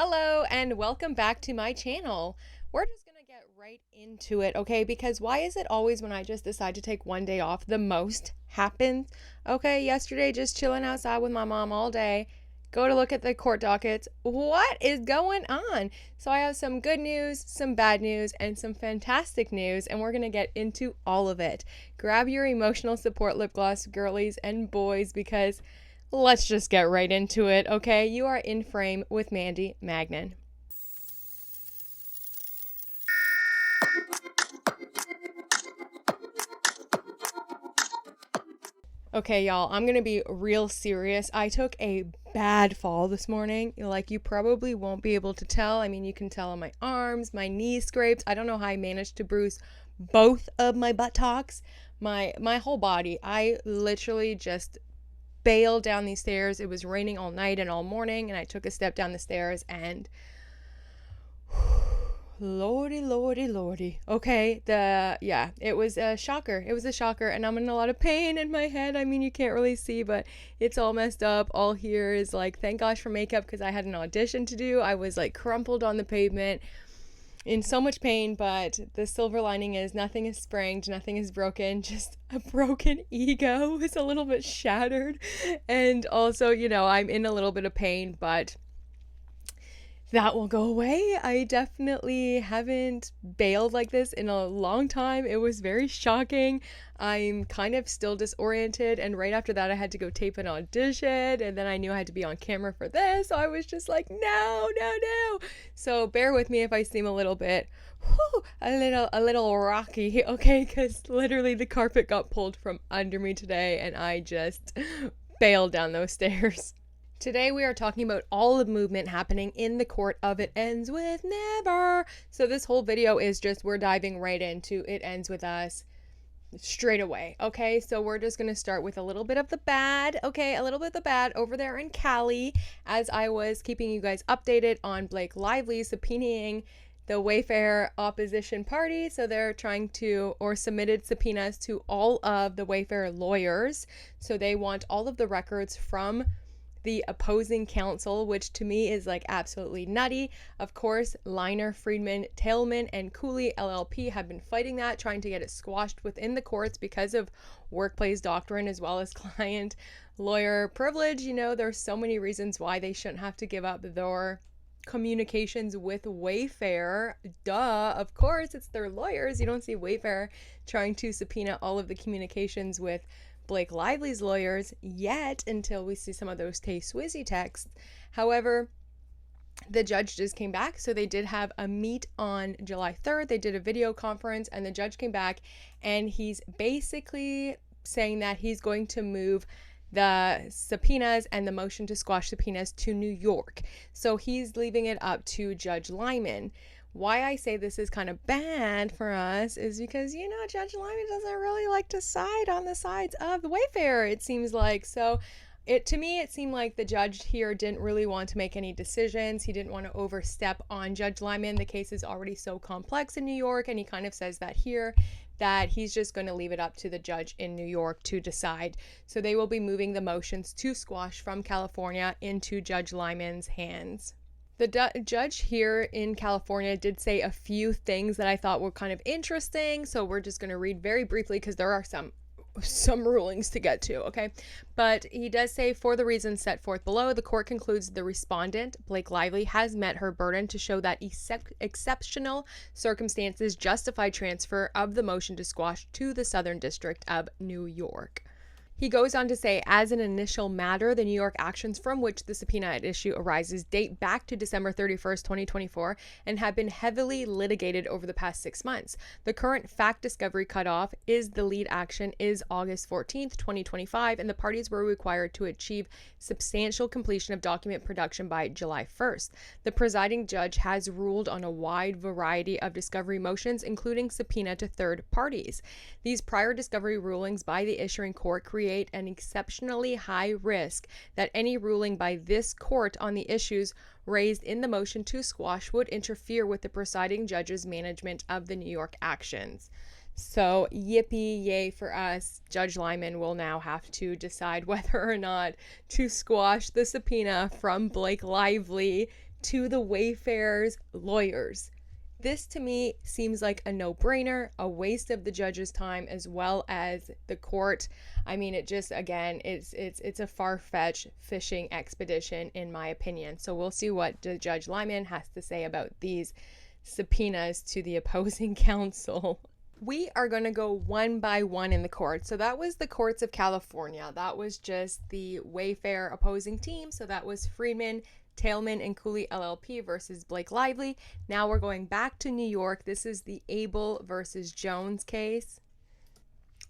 Hello and welcome back to my channel. We're just gonna get right into it, okay? Because why is it always when I just decide to take one day off, the most happens? Okay, yesterday just chilling outside with my mom all day. Go to look at the court dockets. What is going on? So I have some good news, some bad news, and some fantastic news, and we're gonna get into all of it. Grab your emotional support lip gloss, girlies and boys, because let's just get right into it, okay? You are in frame with Mandy Magnan. Okay, y'all, I'm gonna be real serious. I took a bad fall this morning. Like, you probably won't be able to tell. I mean, you can tell on my arms, my knee scrapes. I don't know how I managed to bruise both of my buttocks, my whole body. I literally just bailed down these stairs. It was raining all night and all morning, and I took a step down the stairs and lordy, lordy, lordy. Okay, it was a shocker. It was a shocker, and I'm in a lot of pain in my head. I mean, you can't really see, but it's all messed up. All here is like, thank gosh for makeup, because I had an audition to do. I was like crumpled on the pavement in so much pain, but the silver lining is nothing is sprained, nothing is broken, just a broken ego is a little bit shattered. And also, I'm in a little bit of pain, but that will go away. I definitely haven't bailed like this in a long time. It was very shocking. I'm kind of still disoriented, and right after that I had to go tape an audition, and then I knew I had to be on camera for this, so I was just like, no. So bear with me if I seem a little bit a little rocky, okay, because literally the carpet got pulled from under me today and I just bailed down those stairs. Today we are talking about all the movement happening in the court of It Ends With Never. So this whole video is just, we're diving right into It Ends With Us straight away, okay? So we're just gonna start with a little bit of the bad, okay? A little bit of the bad over there in Cali, as I was keeping you guys updated on Blake Lively subpoenaing the Wayfarer opposition party. So they're trying to, or submitted subpoenas to all of the Wayfarer lawyers. So they want all of the records from the opposing counsel, which to me is like absolutely nutty. Of course, Liner, Friedman, Tailman, and Cooley LLP have been fighting that, trying to get it squashed within the courts because of workplace doctrine as well as client lawyer privilege. There's so many reasons why they shouldn't have to give up their communications with Wayfarer. Duh, of course, it's their lawyers. You don't see Wayfarer trying to subpoena all of the communications with Blake Lively's lawyers yet, until we see some of those Tay-Swizzy texts. However, the judge just came back, so they did have a meet on July 3rd. They did a video conference, and the judge came back, and he's basically saying that he's going to move the subpoenas and the motion to squash subpoenas to New York. So he's leaving it up to Judge Lyman. Why I say this is kind of bad for us is because, Judge Lyman doesn't really like to side on the sides of the Wayfarer, it seems like. So to me, it seemed like the judge here didn't really want to make any decisions. He didn't want to overstep on Judge Lyman. The case is already so complex in New York, and he kind of says that here, that he's just going to leave it up to the judge in New York to decide. So they will be moving the motions to squash from California into Judge Lyman's hands. The judge here in California did say a few things that I thought were kind of interesting, so we're just going to read very briefly because there are some rulings to get to, okay? But he does say, for the reasons set forth below, the court concludes the respondent, Blake Lively, has met her burden to show that exceptional circumstances justify transfer of the motion to squash to the Southern District of New York. He goes on to say, as an initial matter, the New York actions from which the subpoena at issue arises date back to December 31st, 2024, and have been heavily litigated over the past 6 months. The current fact discovery cutoff is the lead action is August 14th, 2025, and the parties were required to achieve substantial completion of document production by July 1st. The presiding judge has ruled on a wide variety of discovery motions, including subpoena to third parties. These prior discovery rulings by the issuing court create an exceptionally high risk that any ruling by this court on the issues raised in the motion to squash would interfere with the presiding judge's management of the New York actions. So yippee yay for us. Judge Lyman will now have to decide whether or not to squash the subpoena from Blake Lively to the Wayfarer's lawyers. This to me seems like a no-brainer, a waste of the judge's time as well as the court. I mean, it just, again, it's a far-fetched fishing expedition in my opinion. So we'll see what Judge Lyman has to say about these subpoenas to the opposing counsel. We are going to go one by one in the court. So that was the courts of California. That was just the Wayfarer opposing team. So that was Friedman, Tailman, and Cooley LLP versus Blake Lively. Now we're going back to New York. This is the Abel versus Jones case,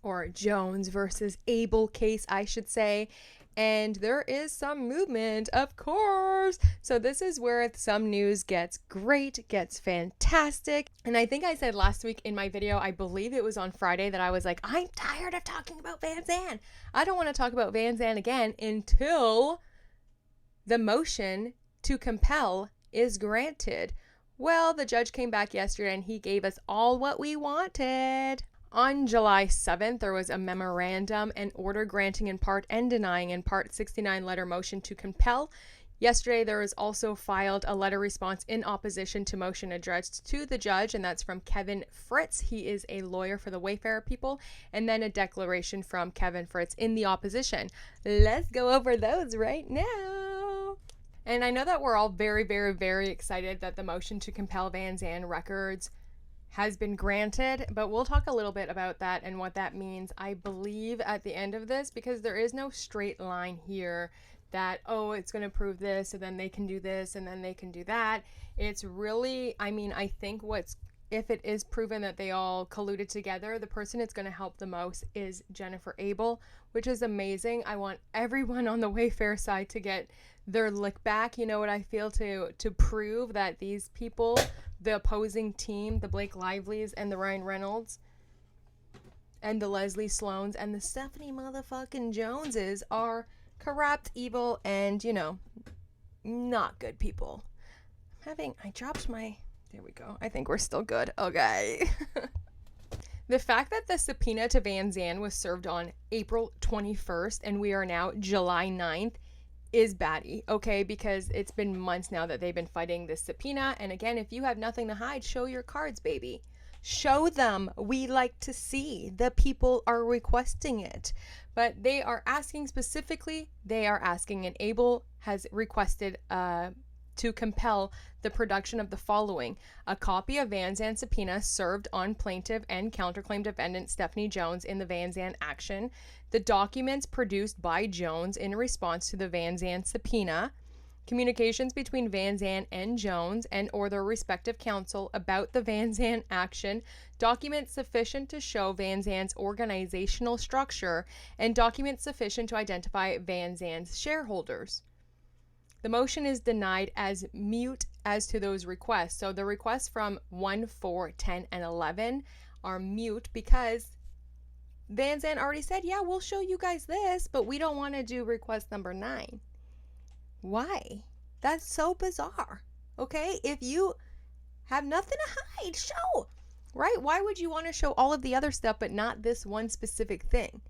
or Jones versus Abel case, I should say. And there is some movement, of course. So this is where some news gets great, gets fantastic. And I think I said last week in my video, I believe it was on Friday, that I was like, I'm tired of talking about Van Zandt. I don't want to talk about Van Zandt again until the motion to compel is granted. Well, the judge came back yesterday and he gave us all what we wanted. On July 7th, there was a memorandum and order granting in part and denying in part 69 letter motion to compel. Yesterday, there was also filed a letter response in opposition to motion addressed to the judge, and that's from Kevin Fritz. He is a lawyer for the Wayfarer people, and then a declaration from Kevin Fritz in the opposition. Let's go over those right now. And I know that we're all very, very, very excited that the motion to compel Van Zandt Records has been granted, but we'll talk a little bit about that and what that means, I believe, at the end of this, because there is no straight line here that, oh, it's going to prove this, and then they can do this, and then they can do that. It's really, I mean, I think if it is proven that they all colluded together, the person it's going to help the most is Jennifer Abel, which is amazing. I want everyone on the Wayfarer side to get their lick back, you know what I feel, to prove that these people, the opposing team, the Blake Lively's and the Ryan Reynolds and the Leslie Sloans and the Stephanie motherfucking Joneses are corrupt, evil, and, you know, not good people. I dropped my, there we go. I think we're still good. Okay. The fact that the subpoena to Van Zandt was served on April 21st and we are now July 9th is batty, okay? Because it's been months now that they've been fighting this subpoena. And again, if you have nothing to hide, show your cards, baby. Show them. We like to see. The people are requesting it. But they are asking specifically, and Abel has requested to compel the production of the following: a copy of Van Zandt subpoena served on plaintiff and counterclaim defendant Stephanie Jones in the Van Zandt action, the documents produced by Jones in response to the Van Zandt subpoena, communications between Van Zandt and Jones and or their respective counsel about the Van Zandt action, documents sufficient to show Van Zandt's organizational structure, and documents sufficient to identify Van Zandt's shareholders. The motion is denied as mute as to those requests. So the requests from 1, 4, 10, and 11 are mute because Van Zandt already said, yeah, we'll show you guys this, but we don't want to do request number 9. Why? That's so bizarre. Okay? If you have nothing to hide, show. Right? Why would you want to show all of the other stuff but not this one specific thing?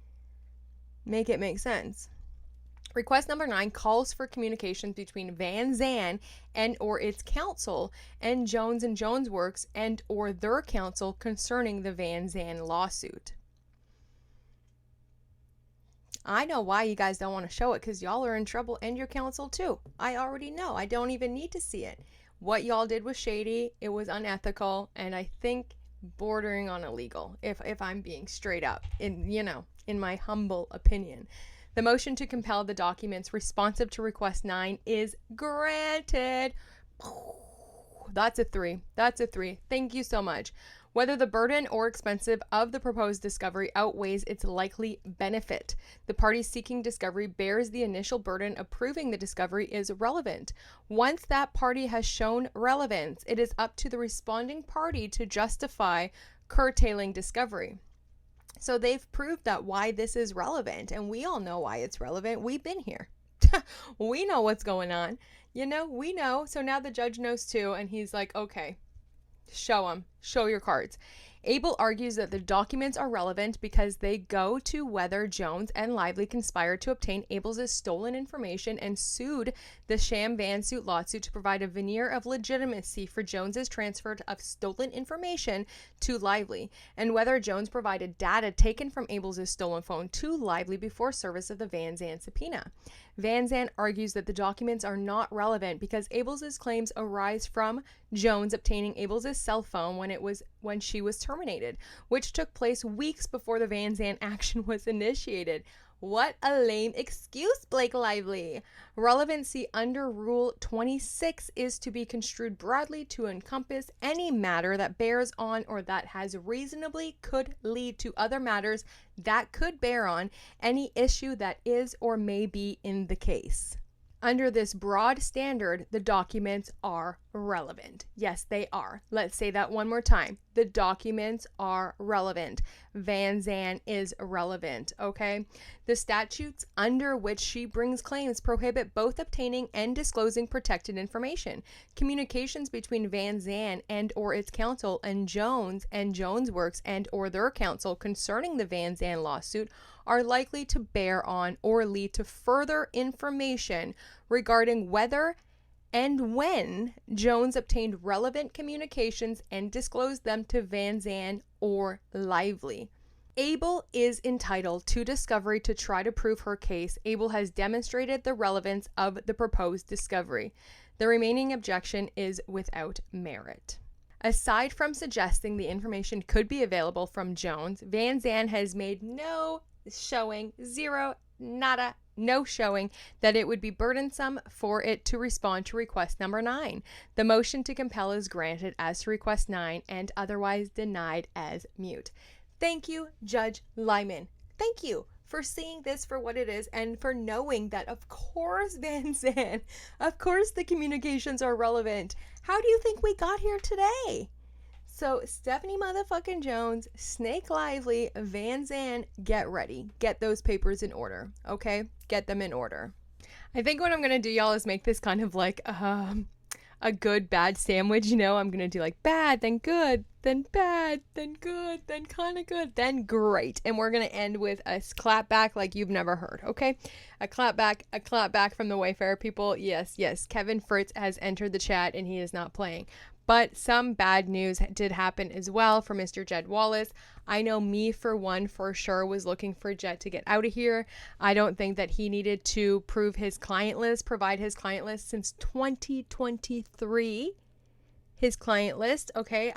Make it make sense. Request number 9 calls for communications between Van Zandt and or its counsel and Jones Works and or their counsel concerning the Van Zandt lawsuit. I know why you guys don't want to show it, because y'all are in trouble and your counsel too. I already know. I don't even need to see it. What y'all did was shady. It was unethical, and I think bordering on illegal, if I'm being straight up, in my humble opinion. The motion to compel the documents responsive to request 9 is granted. That's a 3. That's a 3. Thank you so much. Whether the burden or expensive of the proposed discovery outweighs its likely benefit, the party seeking discovery bears the initial burden of proving the discovery is relevant. Once that party has shown relevance, it is up to the responding party to justify curtailing discovery. So they've proved that why this is relevant, and we all know why it's relevant. We've been here. We know what's going on. We know. So now the judge knows too, and he's like, okay, show them. Show your cards. Abel argues that the documents are relevant because they go to whether Jones and Lively conspired to obtain Abel's stolen information and sued the sham van suit lawsuit to provide a veneer of legitimacy for Jones's transfer of stolen information to Lively, and whether Jones provided data taken from Abel's stolen phone to Lively before service of the Van Zandt subpoena. Van Zandt argues that the documents are not relevant because Abel's claims arise from Jones obtaining Abel's cell phone when she was terminated, which took place weeks before the Van Zandt action was initiated. What a lame excuse, Blake Lively. Relevancy under Rule 26 is to be construed broadly to encompass any matter that bears on or that has reasonably could lead to other matters that could bear on any issue that is or may be in the case. Under this broad standard, the documents are relevant. Yes, they are. Let's say that one more time. The documents are relevant. Van Zandt is relevant, okay? The statutes under which she brings claims prohibit both obtaining and disclosing protected information. Communications between Van Zandt and or its counsel and Jones Works and or their counsel concerning the Van Zandt lawsuit are likely to bear on or lead to further information regarding whether and when Jones obtained relevant communications and disclosed them to Van Zandt or Lively. Abel is entitled to discovery to try to prove her case. Abel has demonstrated the relevance of the proposed discovery. The remaining objection is without merit. Aside from suggesting the information could be available from Jones, Van Zandt has made no showing that it would be burdensome for it to respond to request number 9. The motion to compel is granted as to request 9 and otherwise denied as mute. Thank you, Judge Lyman. Thank you for seeing this for what it is and for knowing that, of course, Van Zandt, of course the communications are relevant. How do you think we got here today? So Stephanie motherfucking Jones, Snake Lively, Van Zandt, get ready. Get those papers in order, okay? Get them in order. I think what I'm going to do, y'all, is make this kind of like a good, bad sandwich, you know? I'm going to do like bad, then good, then bad, then good, then kind of good, then great. And we're going to end with a clap back like you've never heard, okay? A clap back from the Wayfarer people. Yes. Kevin Fritz has entered the chat and he is not playing. But some bad news did happen as well for Mr. Jed Wallace. I know me, for one, for sure was looking for Jed to get out of here. I don't think that he needed to provide his client list since 2023. His client list, okay?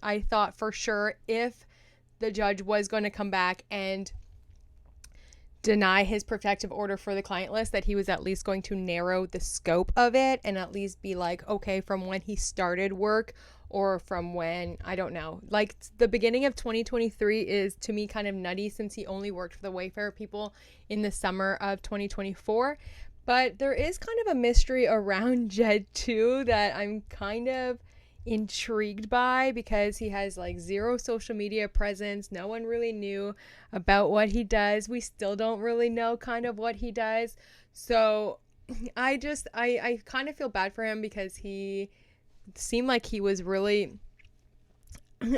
I thought for sure if the judge was going to come back and deny his protective order for the client list, that he was at least going to narrow the scope of it and at least be like, okay, from when he started work or from when, I don't know, like the beginning of 2023 is to me kind of nutty since he only worked for the Wayfarer people in the summer of 2024. But there is kind of a mystery around Jed too that I'm kind of intrigued by, because he has like zero social media presence. No one really knew about what he does. We still don't really know kind of what he does. So I kind of feel bad for him because he seemed like he was really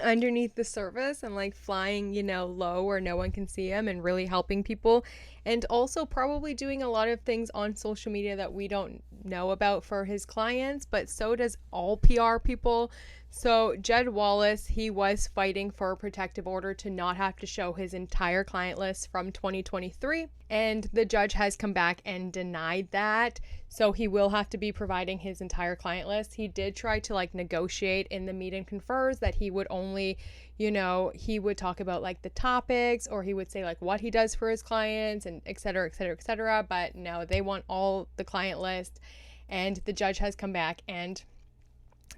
underneath the surface and like flying, low where no one can see him and really helping people, and also probably doing a lot of things on social media that we don't know about for his clients, but so does all PR people. So Jed Wallace, he was fighting for a protective order to not have to show his entire client list from 2023, and the judge has come back and denied that. So he will have to be providing his entire client list. He did try to like negotiate in the meet and confers that he would only, he would talk about like the topics, or he would say like what he does for his clients and et cetera, et cetera, et cetera. But no, they want all the client list, and the judge has come back and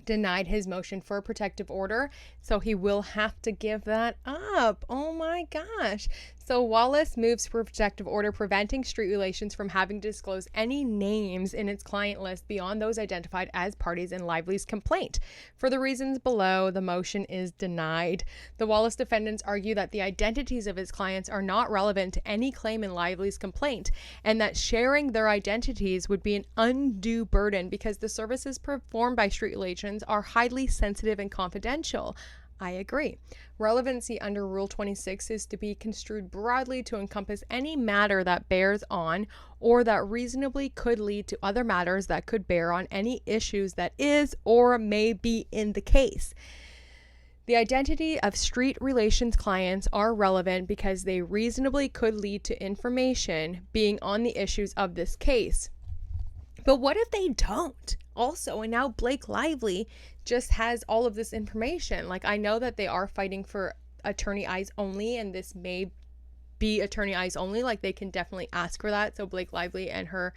denied his motion for a protective order, so he will have to give that up. Oh my gosh. So Wallace moves for a protective order preventing Street Relations from having to disclose any names in its client list beyond those identified as parties in Lively's complaint. For the reasons below, the motion is denied. The Wallace defendants argue that the identities of his clients are not relevant to any claim in Lively's complaint, and that sharing their identities would be an undue burden because the services performed by Street Relations are highly sensitive and confidential. I agree. Relevancy under Rule 26 is to be construed broadly to encompass any matter that bears on or that reasonably could lead to other matters that could bear on any issues that is or may be in the case. The identity of street relations clients are relevant because they reasonably could lead to information being on the issues of this case. But what if they don't? Also, and now Blake Lively just has all of this information. Like, I know that they are fighting for attorney eyes only, and this may be attorney eyes only. Like, they can definitely ask for that. So Blake Lively and her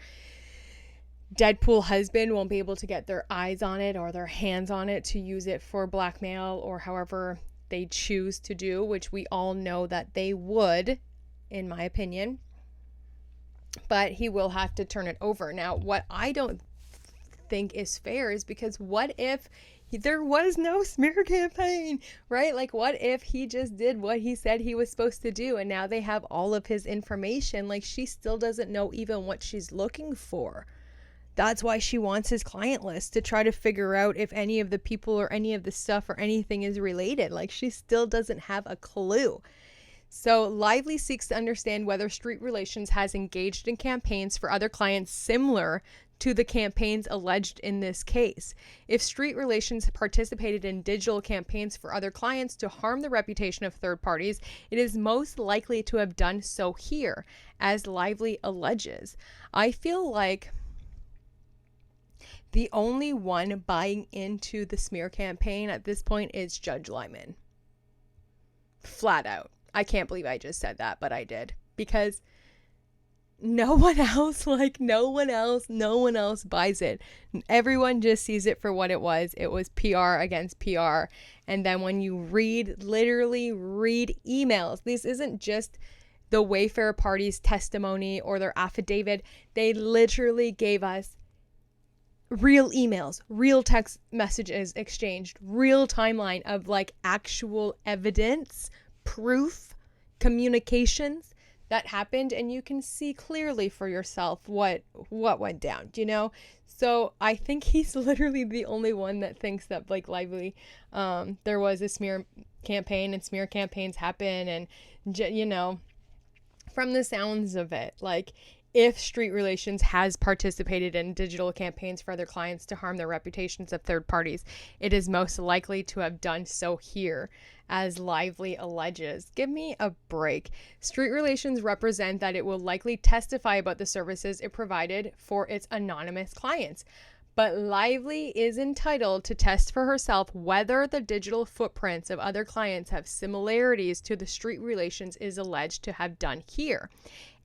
Deadpool husband won't be able to get their eyes on it or their hands on it to use it for blackmail or however they choose to do, which we all know that they would, in my opinion. But he will have to turn it over. Now, what I don't think is fair is because what if there was no smear campaign, right? Like, what if he just did what he said he was supposed to do and now they have all of his information? Like, she still doesn't know even what she's looking for. That's why she wants his client list, to try to figure out if any of the people or any of the stuff or anything is related. Like, she still doesn't have a clue. So Lively seeks to understand whether Street Relations has engaged in campaigns for other clients similar to the campaigns alleged in this case. If Street Relations participated in digital campaigns for other clients to harm the reputation of third parties, it is most likely to have done so here, as Lively alleges. I feel like the only one buying into the smear campaign at this point is Judge Lyman. Flat out. I can't believe I just said that, but I did. Because no one else buys it. Everyone just sees it for what it was. It was PR against PR. And then when you literally read emails, this isn't just the Wayfarer party's testimony or their affidavit. They literally gave us real emails, real text messages exchanged, real timeline of like actual evidence, proof, communications that happened, and you can see clearly for yourself what went down, you know? So I think he's literally the only one that thinks that Blake Lively, there was a smear campaign and smear campaigns happen, and, you know, from the sounds of it, like, if Street Relations has participated in digital campaigns for other clients to harm the reputations of third parties, it is most likely to have done so here, as Lively alleges. Give me a break. Street Relations represent that it will likely testify about the services it provided for its anonymous clients. But Lively is entitled to test for herself whether the digital footprints of other clients have similarities to the Street Relations is alleged to have done here,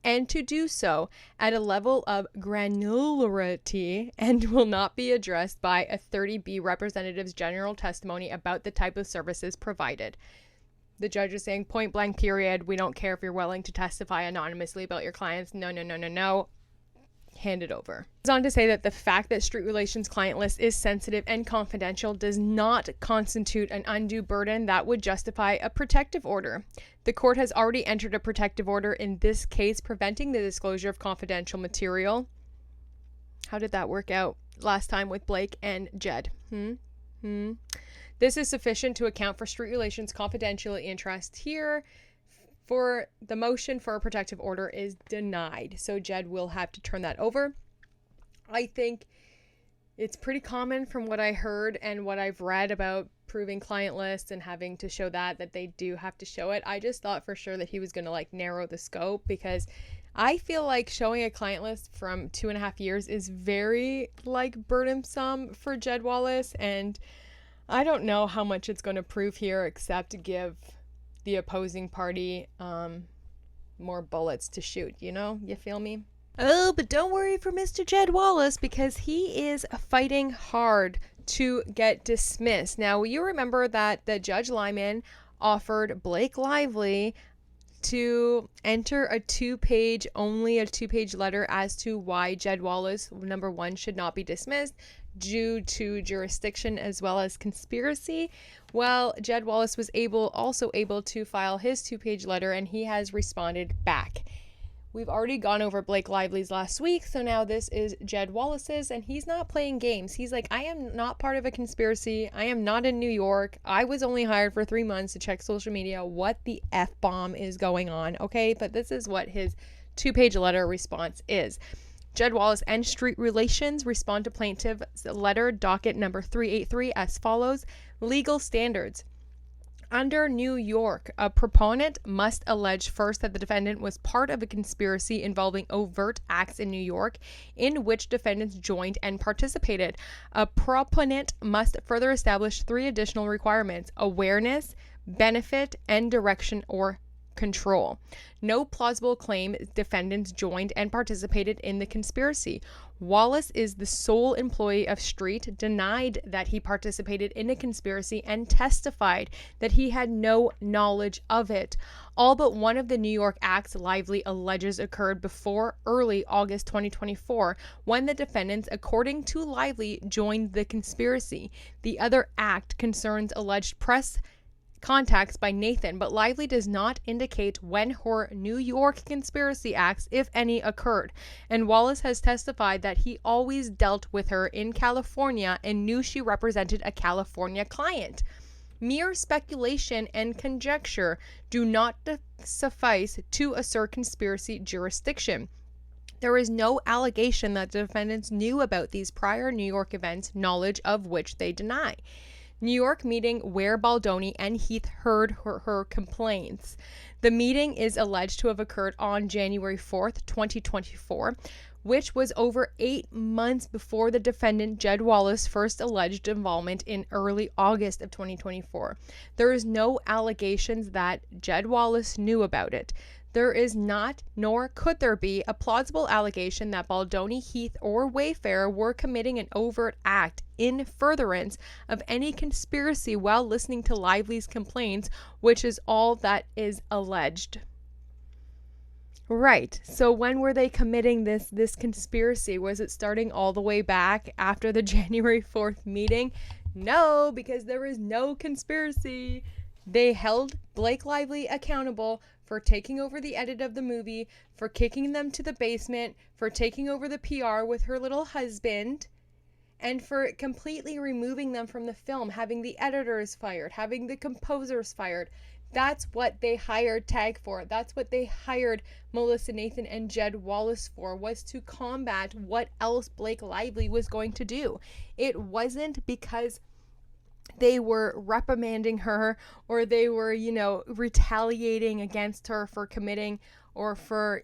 and to do so at a level of granularity, and will not be addressed by a 30B representative's general testimony about the type of services provided. The judge is saying point blank period, we don't care if you're willing to testify anonymously about your clients. No. Hand it over. Goes on to say that the fact that Street Relations client list is sensitive and confidential does not constitute an undue burden that would justify a protective order. The court has already entered a protective order in this case preventing the disclosure of confidential material. How did that work out last time with Blake and Jed? This is sufficient to account for Street Relations confidential interest here. For the motion for a protective order is denied. So Jed will have to turn that over. I think it's pretty common from what I heard and what I've read about proving client lists and having to show that they do have to show it. I just thought for sure that he was going to like narrow the scope, because I feel like showing a client list from 2.5 years is very like burdensome for Jed Wallace. And I don't know how much it's going to prove here, except to give the opposing party more bullets to shoot, you know? You feel me? Oh, but don't worry for Mr. Jed Wallace, because he is fighting hard to get dismissed. Now, you remember that the Judge Lyman offered Blake Lively to enter a two-page letter as to why Jed Wallace, number one, should not be dismissed due to jurisdiction as well as conspiracy. Well, Jed Wallace was also able to file his two-page letter, and he has responded back. We've already gone over Blake Lively's last week, so now this is Jed Wallace's, and he's not playing games. He's like, I am not part of a conspiracy. I am not in New York. I was only hired for 3 months to check social media. What the F-bomb is going on, okay? But this is what his 2-page letter response is. Jed Wallace and Street Relations respond to plaintiff's letter docket number 383 as follows. Legal standards. Under New York, a proponent must allege first that the defendant was part of a conspiracy involving overt acts in New York in which defendants joined and participated. A proponent must further establish 3 additional requirements: awareness, benefit, and direction or control. No plausible claim defendants joined and participated in the conspiracy. Wallace is the sole employee of Street, denied that he participated in a conspiracy, and testified that he had no knowledge of it. All but one of the New York acts Lively alleges occurred before early August 2024, when the defendants, according to Lively, joined the conspiracy. The other act concerns alleged press contacts by Nathan, but Lively does not indicate when her New York conspiracy acts, if any, occurred. And Wallace has testified that he always dealt with her in California and knew she represented a California client. Mere speculation and conjecture do not suffice to assert conspiracy jurisdiction. There is no allegation that the defendants knew about these prior New York events, knowledge of which they deny. New York meeting where Baldoni and Heath heard her complaints. The meeting is alleged to have occurred on January 4th, 2024, which was over 8 months before the defendant Jed Wallace first alleged involvement in early August of 2024. There is no allegations that Jed Wallace knew about it. There is not, nor could there be, a plausible allegation that Baldoni, Heath, or Wayfarer were committing an overt act in furtherance of any conspiracy while listening to Lively's complaints, which is all that is alleged. Right. So when were they committing this conspiracy? Was it starting all the way back after the January 4th meeting? No, because there is no conspiracy. They held Blake Lively accountable for taking over the edit of the movie, for kicking them to the basement, for taking over the PR with her little husband, and for completely removing them from the film, having the editors fired, having the composers fired. That's what they hired TAG for. That's what they hired Melissa Nathan and Jed Wallace for, was to combat what else Blake Lively was going to do. It wasn't because they were reprimanding her or they were, retaliating against her for committing or for,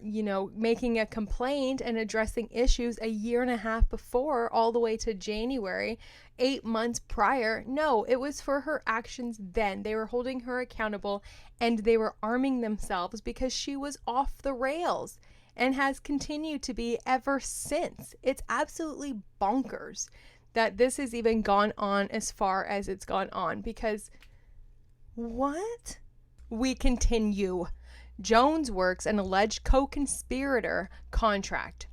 making a complaint and addressing issues a year and a half before, all the way to January, 8 months prior. No, it was for her actions then. They were holding her accountable and they were arming themselves because she was off the rails and has continued to be ever since. It's absolutely bonkers that this has even gone on as far as it's gone on, because what? We continue. Jones Works an alleged co-conspirator contract.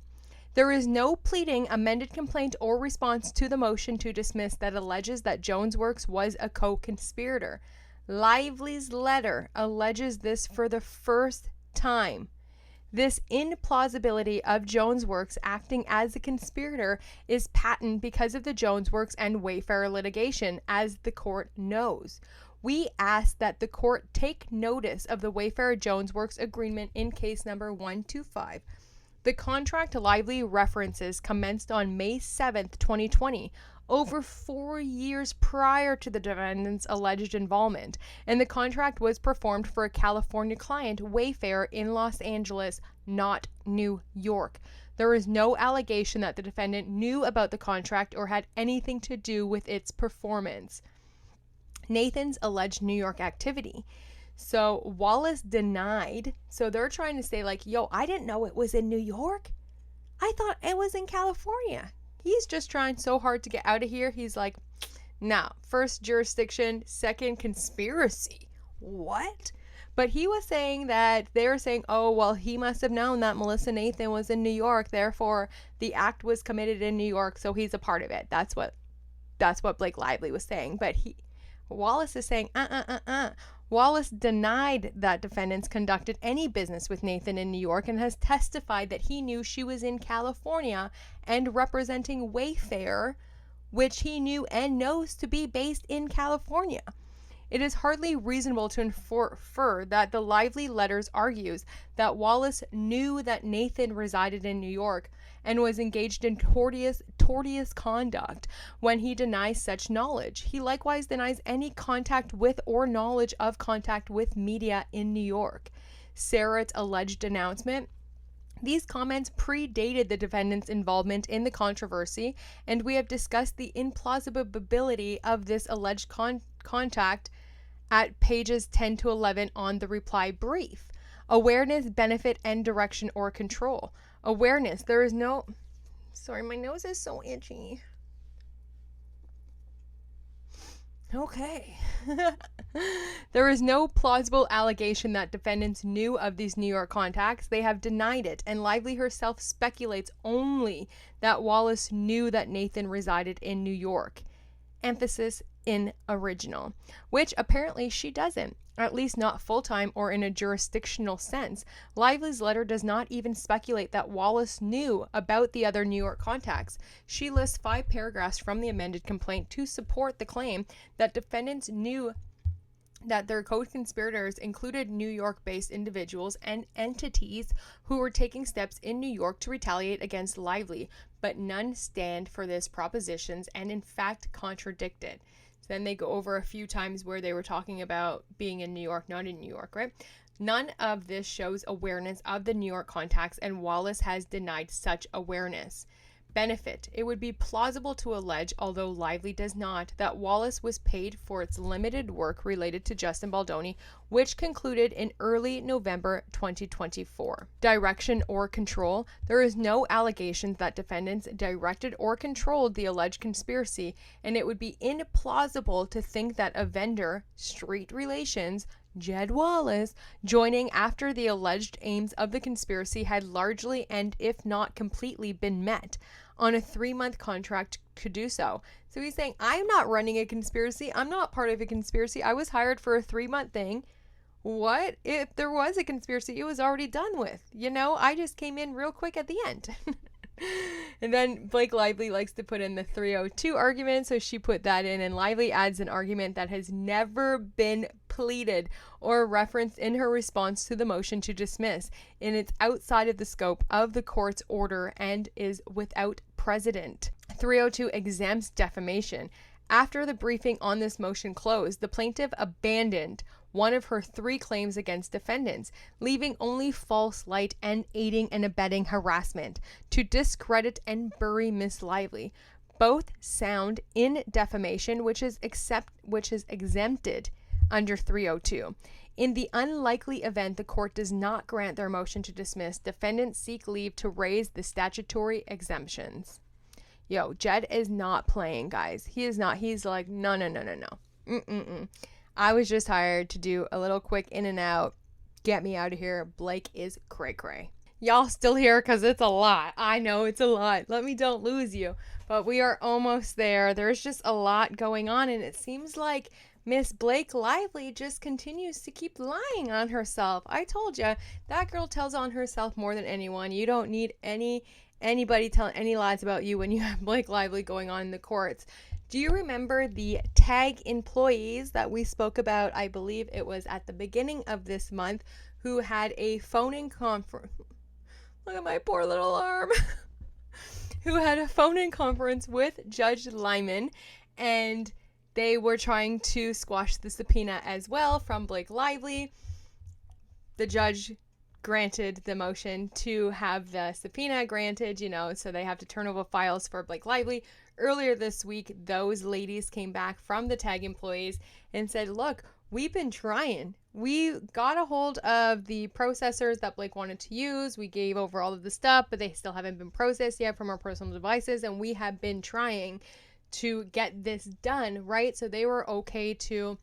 There is no pleading, amended complaint, or response to the motion to dismiss that alleges that Jones Works was a co-conspirator. Lively's letter alleges this for the first time. This implausibility of Jones Works acting as a conspirator is patent because of the Jones Works and Wayfarer litigation, as the court knows. We ask that the court take notice of the Wayfarer Jones Works agreement in case number 125. The contract Lively references commenced on May 7th, 2020, over 4 years prior to the defendant's alleged involvement, and the contract was performed for a California client, Wayfarer, in Los Angeles, not New York. There is no allegation that the defendant knew about the contract or had anything to do with its performance. Nathan's alleged New York activity. So Wallace denied. So they're trying to say I didn't know it was in New York. I thought it was in California. He's just trying so hard to get out of here. He's like, nah, first jurisdiction, second conspiracy. What? But he was saying that they were saying, oh, well, he must have known that Melissa Nathan was in New York. Therefore, the act was committed in New York. So he's a part of it. That's what Blake Lively was saying. But Wallace is saying, Wallace denied that defendants conducted any business with Nathan in New York and has testified that he knew she was in California and representing Wayfarer, which he knew and knows to be based in California. It is hardly reasonable to infer that the Lively letters argues that Wallace knew that Nathan resided in New York and was engaged in tortious conduct when he denies such knowledge. He likewise denies any contact with or knowledge of contact with media in New York. Sarah's alleged announcement. These comments predated the defendant's involvement in the controversy, and we have discussed the implausibility of this alleged contact at pages 10 to 11 on the reply brief. Awareness, benefit, and direction or control. Awareness. There is no... Sorry, my nose is so itchy. Okay. There is no plausible allegation that defendants knew of these New York contacts. They have denied it, and Lively herself speculates only that Wallace knew that Nathan resided in New York. Emphasis in original, which apparently she doesn't, at least not full-time or in a jurisdictional sense. Lively's letter does not even speculate that Wallace knew about the other New York contacts. She lists 5 paragraphs from the amended complaint to support the claim that defendants knew that their co-conspirators included New York-based individuals and entities who were taking steps in New York to retaliate against Lively, but none stand for this propositions and in fact contradict it. So then they go over a few times where they were talking about being in New York, not in New York, right? None of this shows awareness of the New York contacts, and Wallace has denied such awareness. Benefit. It would be plausible to allege, although Lively does not, that Wallace was paid for its limited work related to Justin Baldoni, which concluded in early November 2024. Direction or control. There is no allegations that defendants directed or controlled the alleged conspiracy, and it would be implausible to think that a vendor, Street Relations, Jed Wallace, joining after the alleged aims of the conspiracy had largely and if not completely been met on a 3-month contract to do so. So he's saying, I'm not running a conspiracy. I'm not part of a conspiracy. I was hired for a 3-month thing. What? If there was a conspiracy, it was already done with. You know, I just came in real quick at the end. And then Blake Lively likes to put in the 302 argument, so she put that in, and Lively adds an argument that has never been pleaded or referenced in her response to the motion to dismiss, and it's outside of the scope of the court's order and is without precedent. 302 exempts defamation. After the briefing on this motion closed, the plaintiff abandoned one of her 3 claims against defendants, leaving only false light and aiding and abetting harassment to discredit and bury Miss Lively. Both sound in defamation, which is exempted under 302. In the unlikely event the court does not grant their motion to dismiss, defendants seek leave to raise the statutory exemptions. Yo, Jed is not playing, guys. He is not. He's like, no. I was just hired to do a little quick in and out. Get me out of here. Blake is cray-cray. Y'all still here because it's a lot. I know it's a lot. Let me don't lose you. But we are almost there. There's just a lot going on, and it seems like Miss Blake Lively just continues to keep lying on herself. I told you, that girl tells on herself more than anyone. You don't need anybody telling any lies about you when you have Blake Lively going on in the courts. Do you remember the tag employees that we spoke about? I believe it was at the beginning of this month, who had a phone-in conference. Look at my poor little arm. Who had a phone-in conference with Judge Lyman, and they were trying to squash the subpoena as well from Blake Lively. The judge granted the motion to have the subpoena granted, so they have to turn over files for Blake Lively. Earlier this week, those ladies came back from the tag employees and said, look, we've been trying. We got a hold of the processors that Blake wanted to use. We gave over all of the stuff, but they still haven't been processed yet from our personal devices, and we have been trying to get this done, right? So they were okay to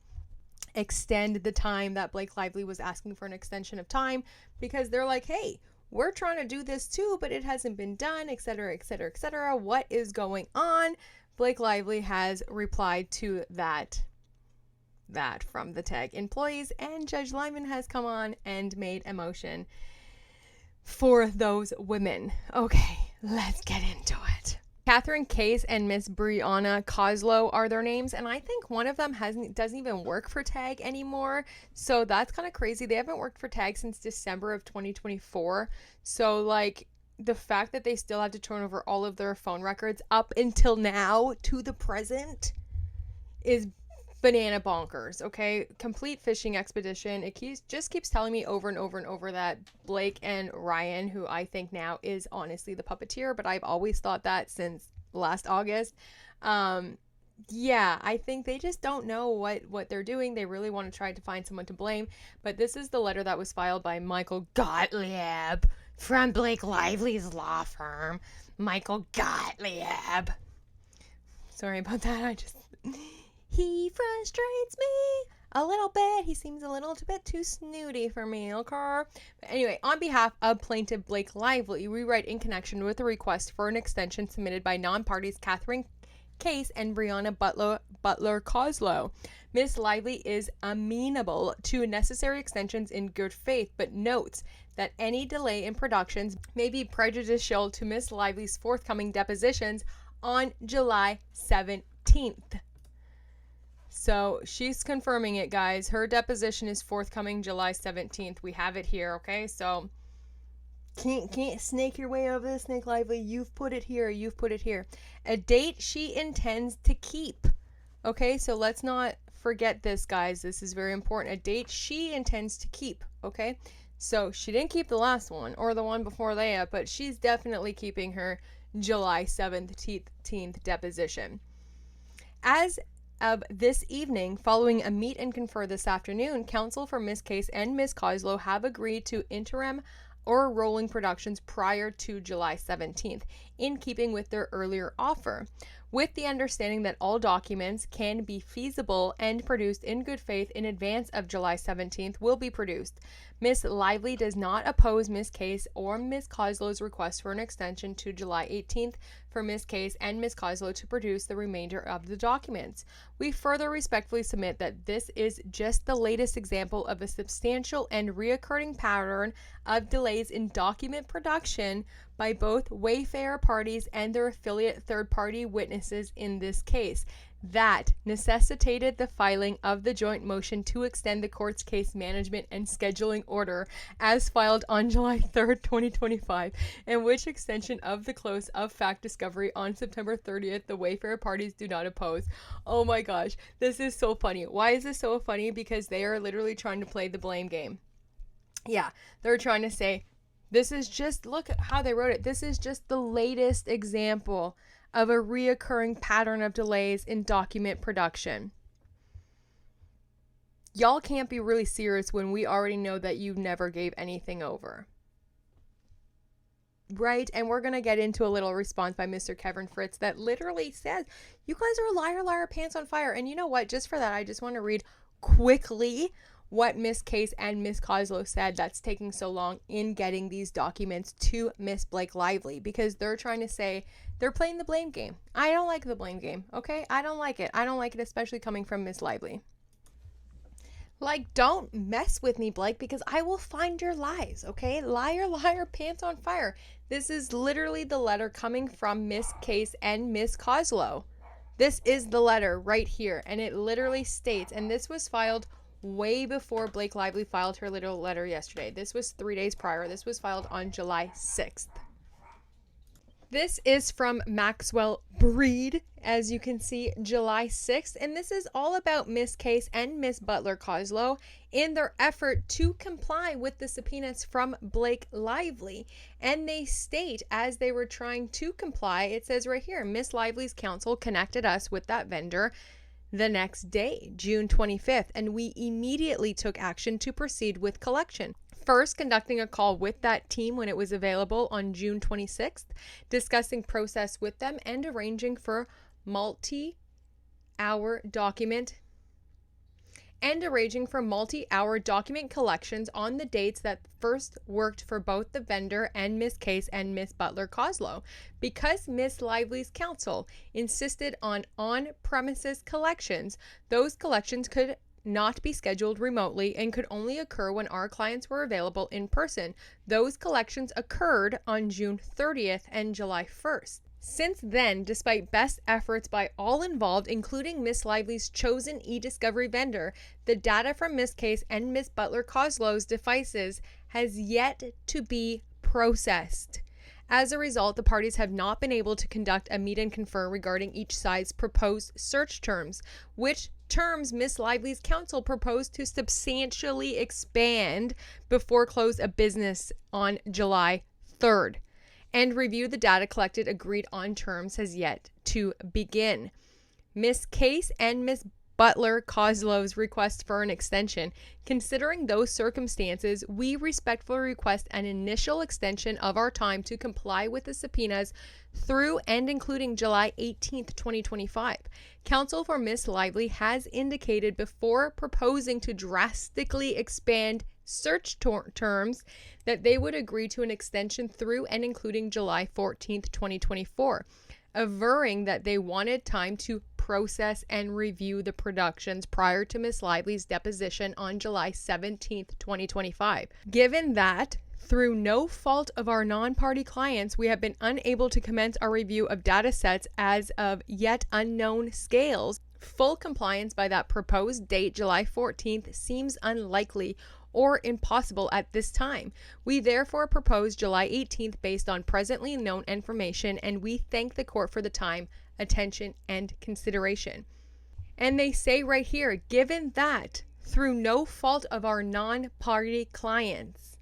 extend the time that Blake Lively was asking for an extension of time, because they're like, hey, we're trying to do this too, but it hasn't been done, etc., etc., etc. What is going on? Blake Lively has replied to that that from the tag employees, and Judge Lyman has come on and made a motion for those women. Okay, let's get into it. Catherine Case and Miss Brianna Coslow are their names, and I think one of them doesn't even work for TAG anymore, so that's kind of crazy. They haven't worked for TAG since December of 2024, so like the fact that they still had to turn over all of their phone records up until now to the present is banana bonkers. Okay, complete fishing expedition. It just keeps telling me over and over and over that Blake and Ryan, who I think now is honestly the puppeteer, but I've always thought that since last August. Yeah, I think they just don't know what they're doing. They really want to try to find someone to blame, but this is the letter that was filed by Michael Gottlieb from Blake Lively's law firm. Michael Gottlieb. Sorry about that. He frustrates me a little bit. He seems a little bit too snooty for me, okay? But anyway, on behalf of plaintiff Blake Lively, we write in connection with a request for an extension submitted by non-parties Catherine Case and Brianna Butler Coslow. Miss Lively is amenable to necessary extensions in good faith, but notes that any delay in productions may be prejudicial to Miss Lively's forthcoming depositions on July 17th. So she's confirming it, guys. Her deposition is forthcoming July 17th. We have it here, okay? So can't snake your way over this, Snake Lively. You've put it here. You've put it here. A date she intends to keep. Okay, so let's not forget this, guys. This is very important. A date she intends to keep, okay? So she didn't keep the last one or the one before that, but she's definitely keeping her July 17th deposition. As of this evening, following a meet and confer this afternoon, counsel for Miss Case and Miss Coslow have agreed to interim or rolling productions prior to July 17th, in keeping with their earlier offer, with the understanding that all documents can be feasible and produced in good faith in advance of July 17th will be produced. Miss Lively does not oppose Miss Case or Miss Coslow's request for an extension to July 18th for Miss Case and Miss Coslow to produce the remainder of the documents. We further respectfully submit that this is just the latest example of a substantial and reoccurring pattern of delays in document production by both Wayfarer parties and their affiliate third-party witnesses in this case that necessitated the filing of the joint motion to extend the court's case management and scheduling order as filed on July 3rd, 2025, and which extension of the close of fact discovery on September 30th the Wayfarer parties do not oppose. Oh my gosh, this is so funny. Why is this so funny? Because they are literally trying to play the blame game. Yeah, they're trying to say, this is just, look at how they wrote it. This is just the latest example of a reoccurring pattern of delays in document production. Y'all can't be really serious when we already know that you never gave anything over. Right? And we're going to get into a little response by Mr. Kevin Fritz that literally says, you guys are liar, liar, pants on fire. And you know what? Just for that, I just want to read quickly what Miss Case and Miss Coslow said that's taking so long in getting these documents to Miss Blake Lively, because they're trying to say they're playing the blame game. I don't like the blame game, okay? I don't like it. I don't like it, especially coming from Miss Lively. Like, don't mess with me, Blake, because I will find your lies, okay? Liar, liar, pants on fire. This is literally the letter coming from Miss Case and Miss Coslow. This is the letter right here, and it literally states, and this was filed way before Blake Lively filed her little letter yesterday. This was 3 days prior. This was filed on July 6th. This is from Maxwell Breed, as you can see, July 6th, and this is all about Miss Case and Miss Butler Coslow in their effort to comply with the subpoenas from Blake Lively. And they state, as they were trying to comply, it says right here, Miss Lively's counsel connected us with that vendor the next day, June 25th, and we immediately took action to proceed with collection. First, conducting a call with that team when it was available on June 26th, discussing process with them and arranging for multi-hour document collections on the dates that first worked for both the vendor and Miss Case and Miss Butler Coslow. Because Miss Lively's counsel insisted on on-premises collections, those collections could not be scheduled remotely and could only occur when our clients were available in person. Those collections occurred on June 30th and July 1st. Since then, despite best efforts by all involved, including Miss Lively's chosen e-discovery vendor, the data from Miss Case and Miss Butler Coslow's devices has yet to be processed. As a result, the parties have not been able to conduct a meet and confer regarding each side's proposed search terms, which terms Miss Lively's counsel proposed to substantially expand before close of business on July 3rd. And review the data collected agreed on terms has yet to begin. Miss Case and Miss Butler Coslow's request for an extension. Considering those circumstances, we respectfully request an initial extension of our time to comply with the subpoenas through and including July 18th, 2025. Counsel for Miss Lively has indicated before proposing to drastically expand search terms that they would agree to an extension through and including July 14th, 2024, averring that they wanted time to process and review the productions prior to Miss Lively's deposition on July 17th, 2025. Given that, through no fault of our non-party clients, we have been unable to commence our review of data sets as of yet unknown scales, full compliance by that proposed date, July 14th, seems unlikely or impossible at this time. We therefore propose July 18th based on presently known information, and we thank the court for the time, attention, and consideration. And they say right here, given that through no fault of our non-party clients.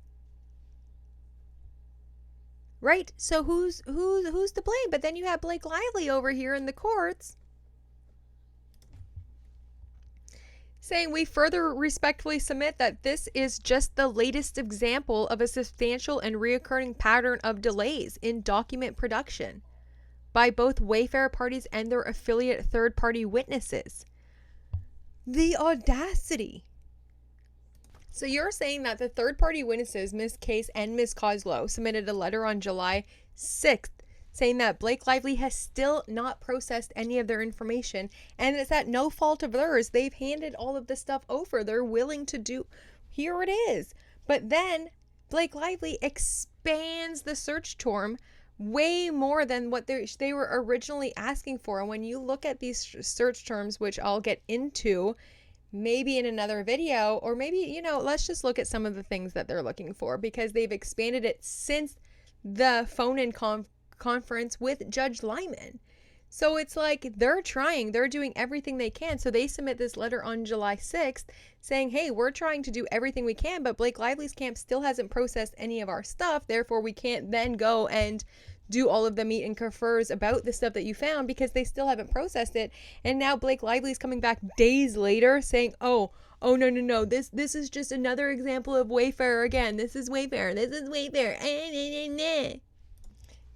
Right? So who's to blame? But then you have Blake Lively over here in the courts saying we further respectfully submit that this is just the latest example of a substantial and reoccurring pattern of delays in document production by both Wayfarer parties and their affiliate third-party witnesses. The audacity. So you're saying that the third-party witnesses, Miss Case and Miss Coslow, submitted a letter on July 6th saying that Blake Lively has still not processed any of their information, and it's at no fault of theirs. They've handed all of this stuff over. They're willing to do, here it is. But then Blake Lively expands the search term way more than what they were originally asking for. And when you look at these search terms, which I'll get into maybe in another video, or maybe, let's just look at some of the things that they're looking for, because they've expanded it since the phone-in conference with Judge Lyman. So it's like they're doing everything they can. So they submit this letter on July 6th saying, hey, we're trying to do everything we can, but Blake Lively's camp still hasn't processed any of our stuff. Therefore, we can't then go and do all of the meet and confers about the stuff that you found because they still haven't processed it. And now Blake Lively's coming back days later saying, oh, no. This is just another example of Wayfarer again. This is Wayfarer.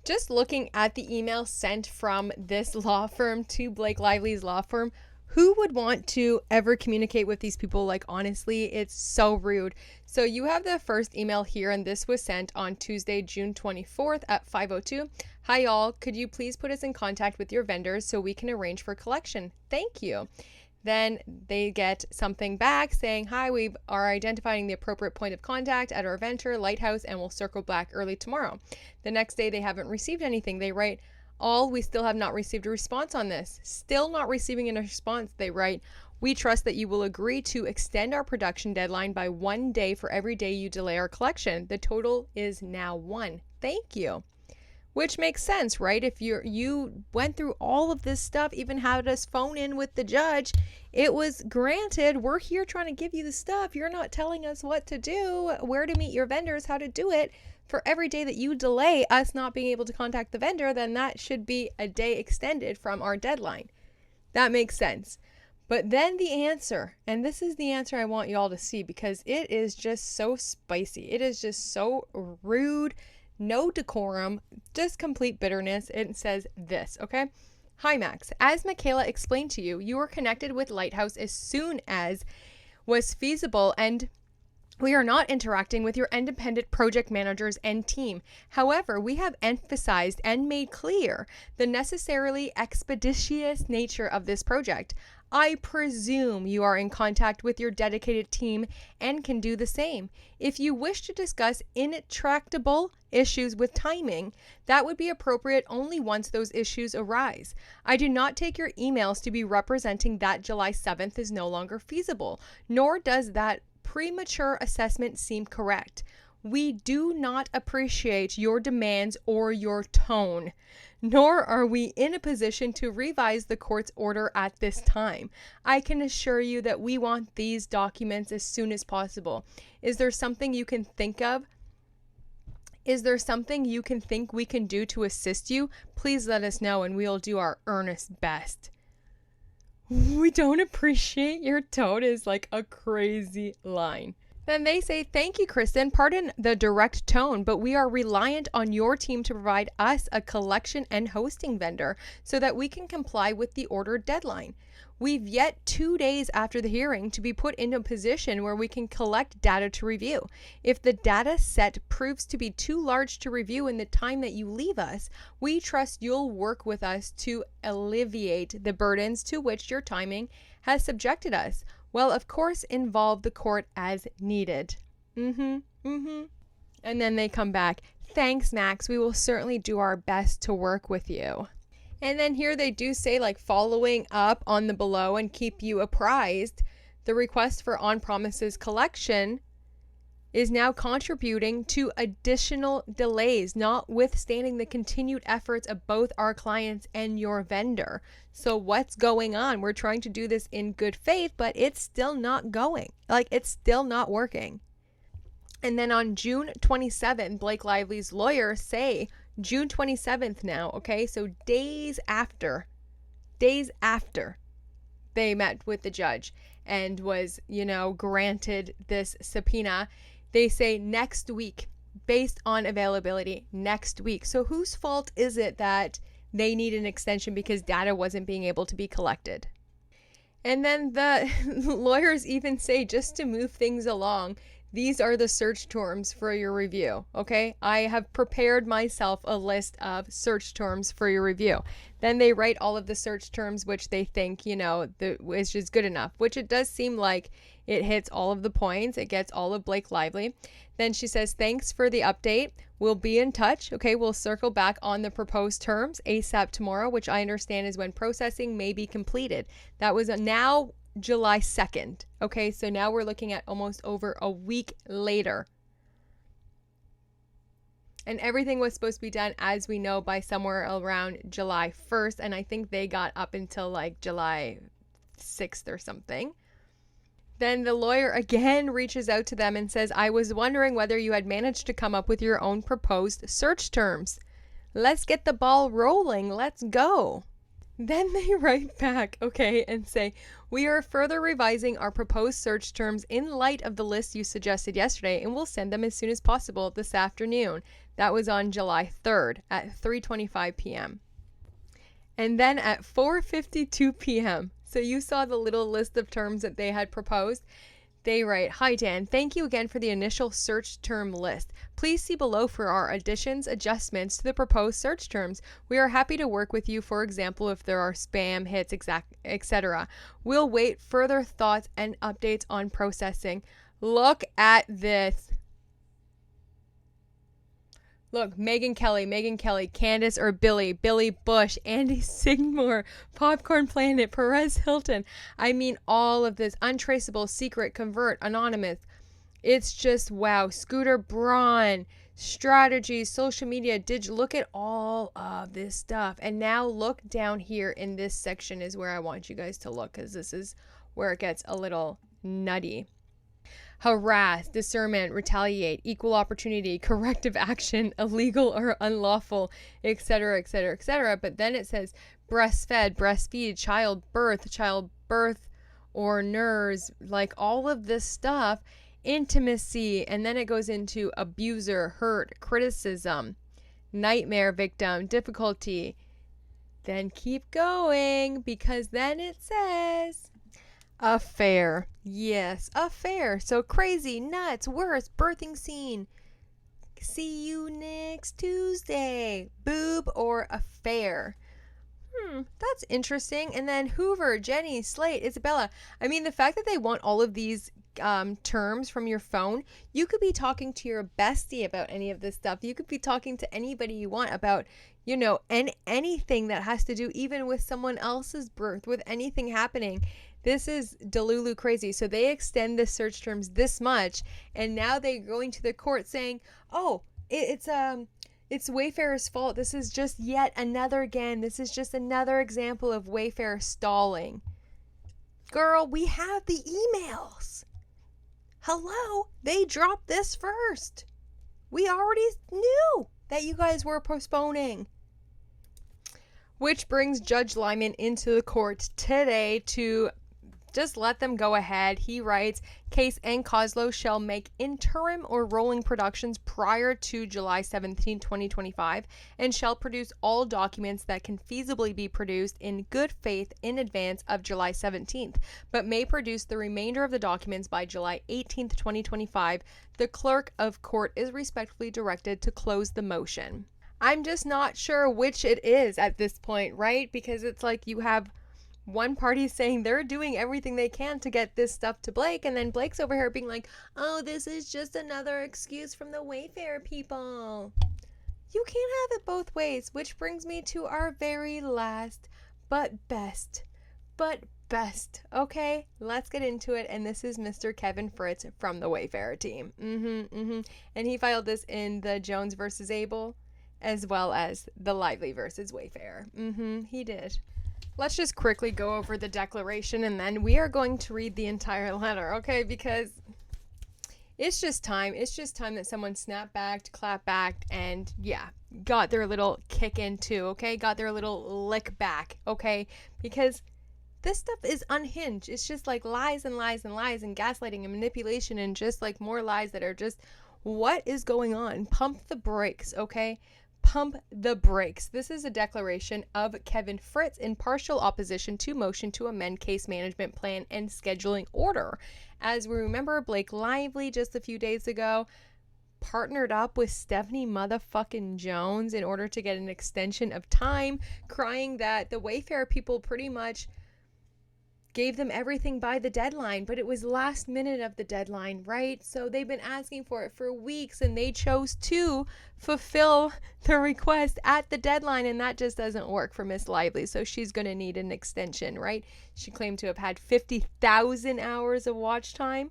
Just looking at the email sent from this law firm to Blake Lively's law firm, who would want to ever communicate with these people? Like, honestly, it's so rude. So you have the first email here, and this was sent on Tuesday, June 24th at 5:02. Hi, y'all. Could you please put us in contact with your vendors so we can arrange for collection? Thank you. Then they get something back saying, hi, we are identifying the appropriate point of contact at our vendor, Lighthouse, and we'll circle back early tomorrow. The next day, they haven't received anything. They write, we still have not received a response on this. Still not receiving a response, they write, we trust that you will agree to extend our production deadline by 1 day for every day you delay our collection. The total is now 1. Thank you. Which makes sense, right? If you went through all of this stuff, even had us phone in with the judge, it was granted. We're here trying to give you the stuff. You're not telling us what to do, where to meet your vendors, how to do it. For every day that you delay us not being able to contact the vendor, then that should be a day extended from our deadline. That makes sense. But then the answer, and this is the answer I want y'all to see because it is just so spicy. It is just so rude. No decorum, just complete bitterness. It says this, okay? Hi, Max. As Michaela explained to you, you were connected with Lighthouse as soon as was feasible and We are not interacting with your independent project managers and team. However, we have emphasized and made clear the necessarily expeditious nature of this project. I presume you are in contact with your dedicated team and can do the same. If you wish to discuss intractable issues with timing, that would be appropriate only once those issues arise. I do not take your emails to be representing that July 7th is no longer feasible, nor does that premature assessment seem correct. We do not appreciate your demands or your tone, nor are we in a position to revise the court's order at this time. I can assure you that we want these documents as soon as possible. Is there something you can think of? Is there something you can think we can do to assist you? Please let us know and we'll do our earnest best. We don't appreciate your tone is like a crazy line. Then they say, thank you, Kristen. Pardon the direct tone, but we are reliant on your team to provide us a collection and hosting vendor so that we can comply with the ordered deadline. We've yet 2 days after the hearing to be put into a position where we can collect data to review. If the data set proves to be too large to review in the time that you leave us, we trust you'll work with us to alleviate the burdens to which your timing has subjected us. Well, of course, involve the court as needed. And then they come back. Thanks, Max. We will certainly do our best to work with you. And then here they do say, like, following up on the below and keep you apprised, the request for on-premises collection is now contributing to additional delays, notwithstanding the continued efforts of both our clients and your vendor. So what's going on? We're trying to do this in good faith, but it's still not going. Like, it's still not working. And then on June 27th, Blake Lively's lawyers say, June 27th now, okay? So days after they met with the judge and was, granted this subpoena, they say next week, based on availability, next week. So whose fault is it that they need an extension because data wasn't being able to be collected? And then the lawyers even say, just to move things along, these are the search terms for your review, okay? I have prepared myself a list of search terms for your review. Then they write all of the search terms which they think, is just good enough, which it does seem like it hits all of the points. It gets all of Blake Lively. Then she says, thanks for the update. We'll be in touch. Okay, we'll circle back on the proposed terms ASAP tomorrow, which I understand is when processing may be completed. That was now July 2nd. Okay, so now we're looking at almost over a week later. And everything was supposed to be done, as we know, by somewhere around July 1st. And I think they got up until like July 6th or something. Then the lawyer again reaches out to them and says, I was wondering whether you had managed to come up with your own proposed search terms. Let's get the ball rolling. Let's go. Then they write back, okay, and say, we are further revising our proposed search terms in light of the list you suggested yesterday, and we'll send them as soon as possible this afternoon. That was on July 3rd at 3:25 p.m. And then at 4:52 p.m., so you saw the little list of terms that they had proposed. They write, hi Dan, thank you again for the initial search term list. Please see below for our additions, adjustments to the proposed search terms. We are happy to work with you, for example, if there are spam hits, etc. We'll wait further thoughts and updates on processing. Look at this. Look, Megyn Kelly, Candace or Billy Bush, Andy Sigmore, Popcorn Planet, Perez Hilton. I mean, all of this. Untraceable, Secret, Convert, Anonymous. It's just, wow. Scooter Braun, strategies, social media, look at all of this stuff. And now look down here in this section is where I want you guys to look, because this is where it gets a little nutty. Harass, discernment, retaliate, equal opportunity, corrective action, illegal or unlawful, etc., etc., etc. But then it says breastfed, breastfeed, childbirth or nurse, like all of this stuff, intimacy, and then it goes into abuser, hurt, criticism, nightmare victim, difficulty. Then keep going, because then it says Affair. Yes, affair. So crazy, nuts, worse, birthing scene. See you next Tuesday. Boob or affair. That's interesting. And then Hoover, Jenny, Slate, Isabella. I mean, the fact that they want all of these terms from your phone, you could be talking to your bestie about any of this stuff. You could be talking to anybody you want about, anything that has to do even with someone else's birth, with anything happening. This is Delulu crazy. So they extend the search terms this much, and now they're going to the court saying, oh, it's Wayfarer's fault. This is just this is just another example of Wayfarer stalling. Girl, we have the emails. Hello, they dropped this first. We already knew that you guys were postponing. Which brings Judge Lyman into the court today to just let them go ahead. He writes, Case and Coslow shall make interim or rolling productions prior to July 17, 2025, and shall produce all documents that can feasibly be produced in good faith in advance of July 17th, but may produce the remainder of the documents by July 18th, 2025. The clerk of court is respectfully directed to close the motion. I'm just not sure which it is at this point, right? Because it's like you have one party saying they're doing everything they can to get this stuff to Blake, and then Blake's over here being like, oh, this is just another excuse from the Wayfarer people. You can't have it both ways, which brings me to our very last but best. Okay, let's get into it. And this is Mr. Kevin Fritz from the Wayfarer team. And he filed this in the Jones versus Abel, as well as the Lively versus Wayfarer. He did. Let's just quickly go over the declaration, and then we are going to read the entire letter, okay? Because it's just time. It's just time that someone snapped back, clapped back, and got their little kick in too, okay? Got their little lick back, okay? Because this stuff is unhinged. It's just like lies and lies and lies and gaslighting and manipulation and just like more lies that are just, what is going on? Pump the brakes, okay? Pump the brakes. This is a declaration of Kevin Fritz in partial opposition to motion to amend case management plan and scheduling order. As we remember, Blake Lively just a few days ago partnered up with Stephanie motherfucking Jones in order to get an extension of time, crying that the Wayfarer people pretty much gave them everything by the deadline, but it was last minute of the deadline, right? So they've been asking for it for weeks, and they chose to fulfill the request at the deadline, and that just doesn't work for Miss Lively. So she's going to need an extension, right? She claimed to have had 50,000 hours of watch time,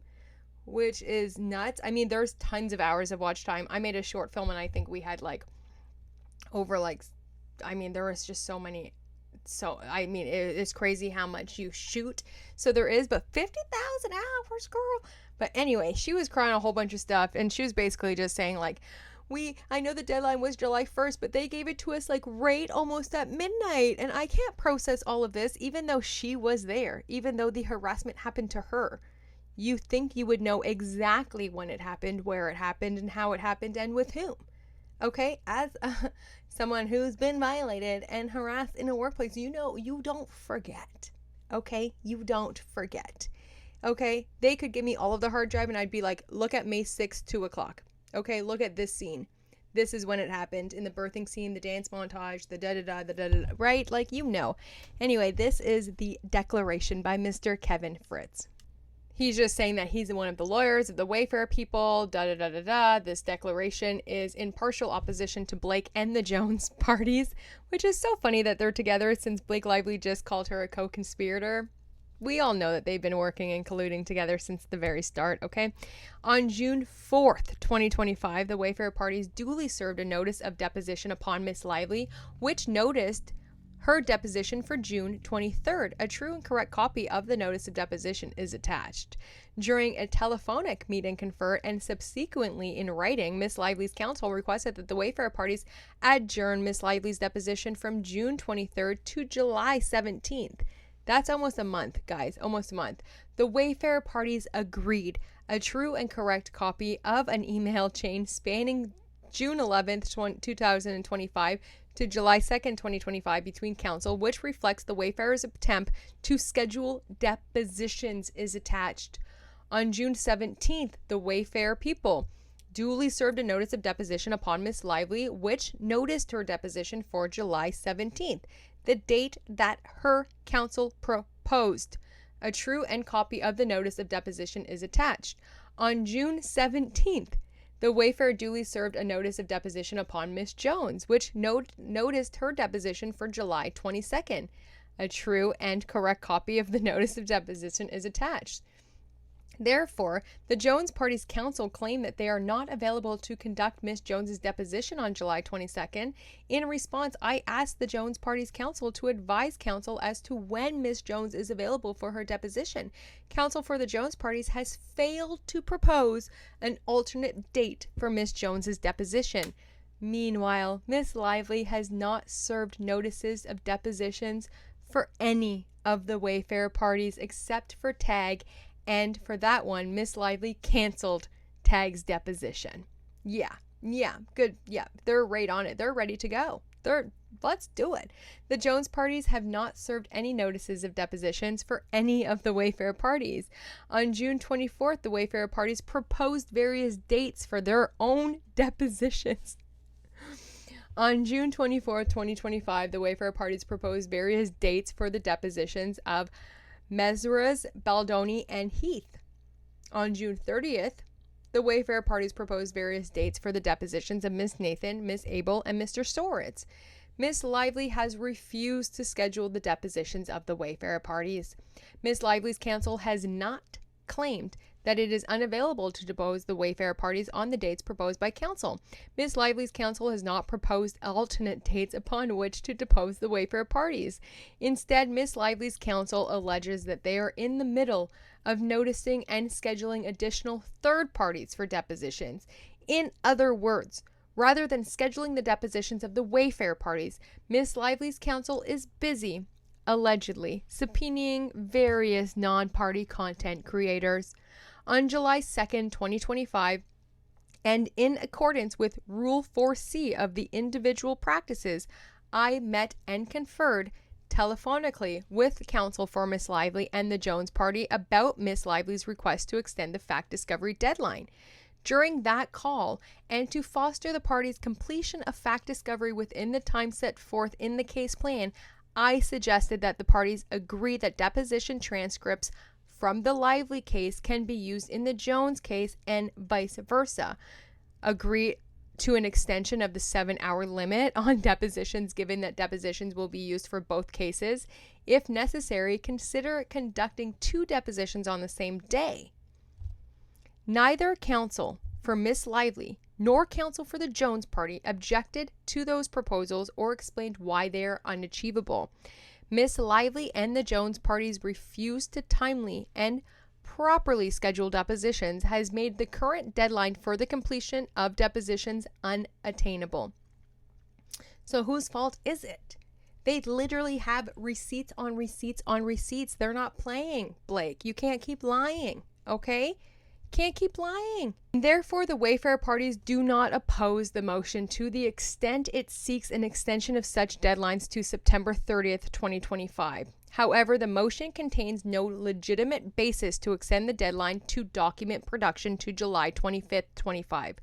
which is nuts. I mean, there's tons of hours of watch time. I made a short film, and I think we had there was just so many. So, I mean, it's crazy how much you shoot. So there is, but 50,000 hours, girl. But anyway, she was crying a whole bunch of stuff, and she was basically just saying, like, I know the deadline was July 1st, but they gave it to us, like, right almost at midnight, and I can't process all of this, even though she was there, even though the harassment happened to her. You think you would know exactly when it happened, where it happened, and how it happened, and with whom. Okay, as someone who's been violated and harassed in a workplace, you don't forget. Okay, you don't forget. Okay, they could give me all of the hard drive and I'd be like, look at May 6th, 2 o'clock. Okay, look at this scene. This is when it happened in the birthing scene, the dance montage, the da-da-da, right? Like, Anyway, this is the declaration by Mr. Kevin Fritz. He's just saying that he's one of the lawyers of the Wayfarer people, This declaration is in partial opposition to Blake and the Jones parties, which is so funny that they're together since Blake Lively just called her a co-conspirator. We all know that they've been working and colluding together since the very start, okay? On June 4th, 2025, the Wayfarer parties duly served a notice of deposition upon Miss Lively, which noticed her deposition for June 23rd. A true and correct copy of the notice of deposition is attached. During a telephonic meet and confer and subsequently in writing, Miss Lively's counsel requested that the Wayfarer parties adjourn Miss Lively's deposition from June 23rd to July 17th. That's almost a month, guys, almost a month. The Wayfarer parties agreed. A true and correct copy of an email chain spanning June 11th, 2025 to July 2nd, 2025 between counsel, which reflects the Wayfarer's attempt to schedule depositions, is attached. On June 17th, the Wayfarer people duly served a notice of deposition upon Miss Lively, which noticed her deposition for July 17th, the date that her counsel proposed. A true end copy of the notice of deposition is attached. On June 17th, the Wayfarer duly served a notice of deposition upon Miss Jones, which noticed her deposition for July 22nd. A true and correct copy of the notice of deposition is attached. Therefore, the Jones party's counsel claim that they are not available to conduct Miss Jones's deposition on July 22nd. In response, I asked the Jones party's counsel to advise counsel as to when Miss Jones is available for her deposition. Counsel for the Jones parties has failed to propose an alternate date for Miss Jones's deposition. Meanwhile, Miss Lively has not served notices of depositions for any of the Wayfarer parties except for Tag, and for that one, Miss Lively canceled Tag's deposition. Yeah, good. Yeah, they're right on it. They're ready to go. Let's do it. The Jones parties have not served any notices of depositions for any of the Wayfarer parties. On June 24th, the Wayfarer parties proposed various dates for their own depositions. On June 24th, 2025, the Wayfarer parties proposed various dates for the depositions of Mesras, Baldoni, and Heath. On June 30th, the Wayfarer parties proposed various dates for the depositions of Miss Nathan, Miss Abel, and Mr. Storitz. Miss Lively has refused to schedule the depositions of the Wayfarer parties. Miss Lively's counsel has not claimed that it is unavailable to depose the Wayfarer parties on the dates proposed by counsel. Miss Lively's counsel has not proposed alternate dates upon which to depose the Wayfarer parties. Instead, Miss Lively's counsel alleges that they are in the middle of noticing and scheduling additional third parties for depositions. In other words, rather than scheduling the depositions of the Wayfarer parties, Miss Lively's counsel is busy, allegedly, subpoenaing various non-party content creators. On July 2nd, 2025, and in accordance with Rule 4C of the individual practices, I met and conferred telephonically with counsel for Miss Lively and the Jones party about Miss Lively's request to extend the fact discovery deadline. During that call, and to foster the party's completion of fact discovery within the time set forth in the case plan, I suggested that the parties agree that deposition transcripts from the Lively case can be used in the Jones case and vice versa. Agree to an extension of the 7-hour limit on depositions, given that depositions will be used for both cases. If necessary, consider conducting 2 depositions on the same day. Neither counsel for Miss Lively nor counsel for the Jones party objected to those proposals or explained why they are unachievable. Miss Lively and the Jones parties refused to timely and properly schedule depositions has made the current deadline for the completion of depositions unattainable. So whose fault is it? They literally have receipts on receipts on receipts. They're not playing, Blake. You can't keep lying, okay? Can't keep lying. Therefore, the Wayfarer parties do not oppose the motion to the extent it seeks an extension of such deadlines to September 30th, 2025. However, the motion contains no legitimate basis to extend the deadline to document production to July 25th, 25.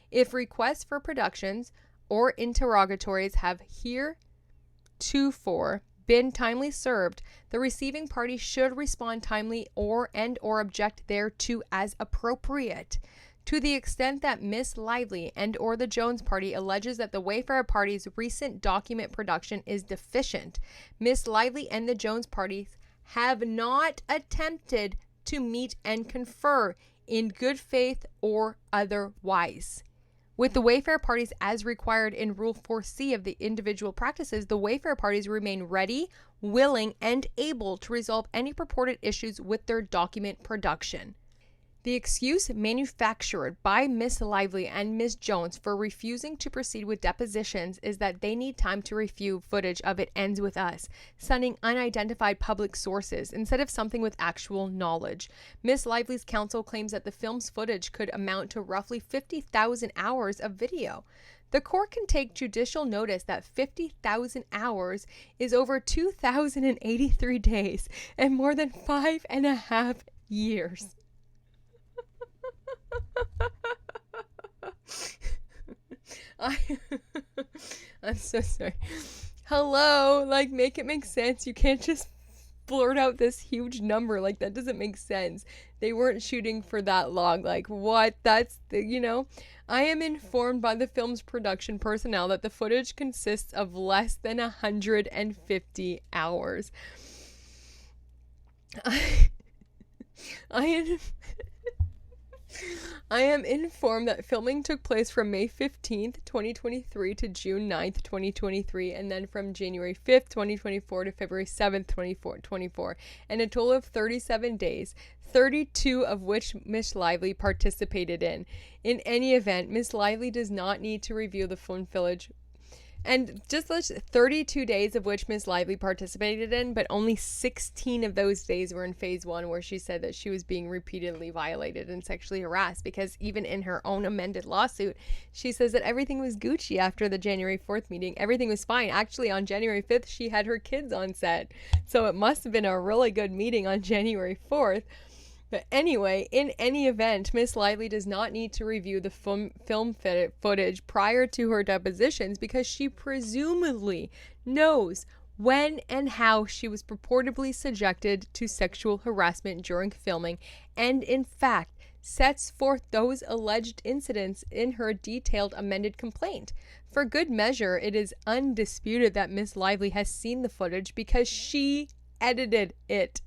If requests for productions or interrogatories have heretofore been timely served, the receiving party should respond timely or object thereto as appropriate. To the extent that Miss Lively and or the Jones party alleges that the Wayfarer party's recent document production is deficient, Miss Lively and the Jones parties have not attempted to meet and confer in good faith or otherwise. With the Wayfarer parties as required in Rule 4C of the individual practices, the Wayfarer parties remain ready, willing, and able to resolve any purported issues with their document production. The excuse manufactured by Miss Lively and Miss Jones for refusing to proceed with depositions is that they need time to review footage of It Ends With Us, citing unidentified public sources instead of something with actual knowledge. Miss Lively's counsel claims that the film's footage could amount to roughly 50,000 hours of video. The court can take judicial notice that 50,000 hours is over 2,083 days and more than 5.5 years. I'm so sorry. Hello, like, make it make sense. You can't just blurt out this huge number. Like, that doesn't make sense. They weren't shooting for that long. Like, what? That's the, you know. I am informed by the film's production personnel that the footage consists of less than 150 hours. I am informed that filming took place from May 15th, 2023 to June 9th, 2023, and then from January 5th, 2024 to February 7th, 2024, and a total of 37 days, 32 of which Miss Lively participated in. In any event, Miss Lively does not need to review the film footage. And just 32 days of which Miss Lively participated in, but only 16 of those days were in phase 1, where she said that she was being repeatedly violated and sexually harassed, because even in her own amended lawsuit, she says that everything was Gucci after the January 4th meeting. Everything was fine. Actually, on January 5th, she had her kids on set. So it must have been a really good meeting on January 4th. But anyway, in any event, Miss Lively does not need to review the film footage prior to her depositions, because she presumably knows when and how she was purportedly subjected to sexual harassment during filming, and in fact sets forth those alleged incidents in her detailed amended complaint. For good measure, it is undisputed that Miss Lively has seen the footage because she edited it.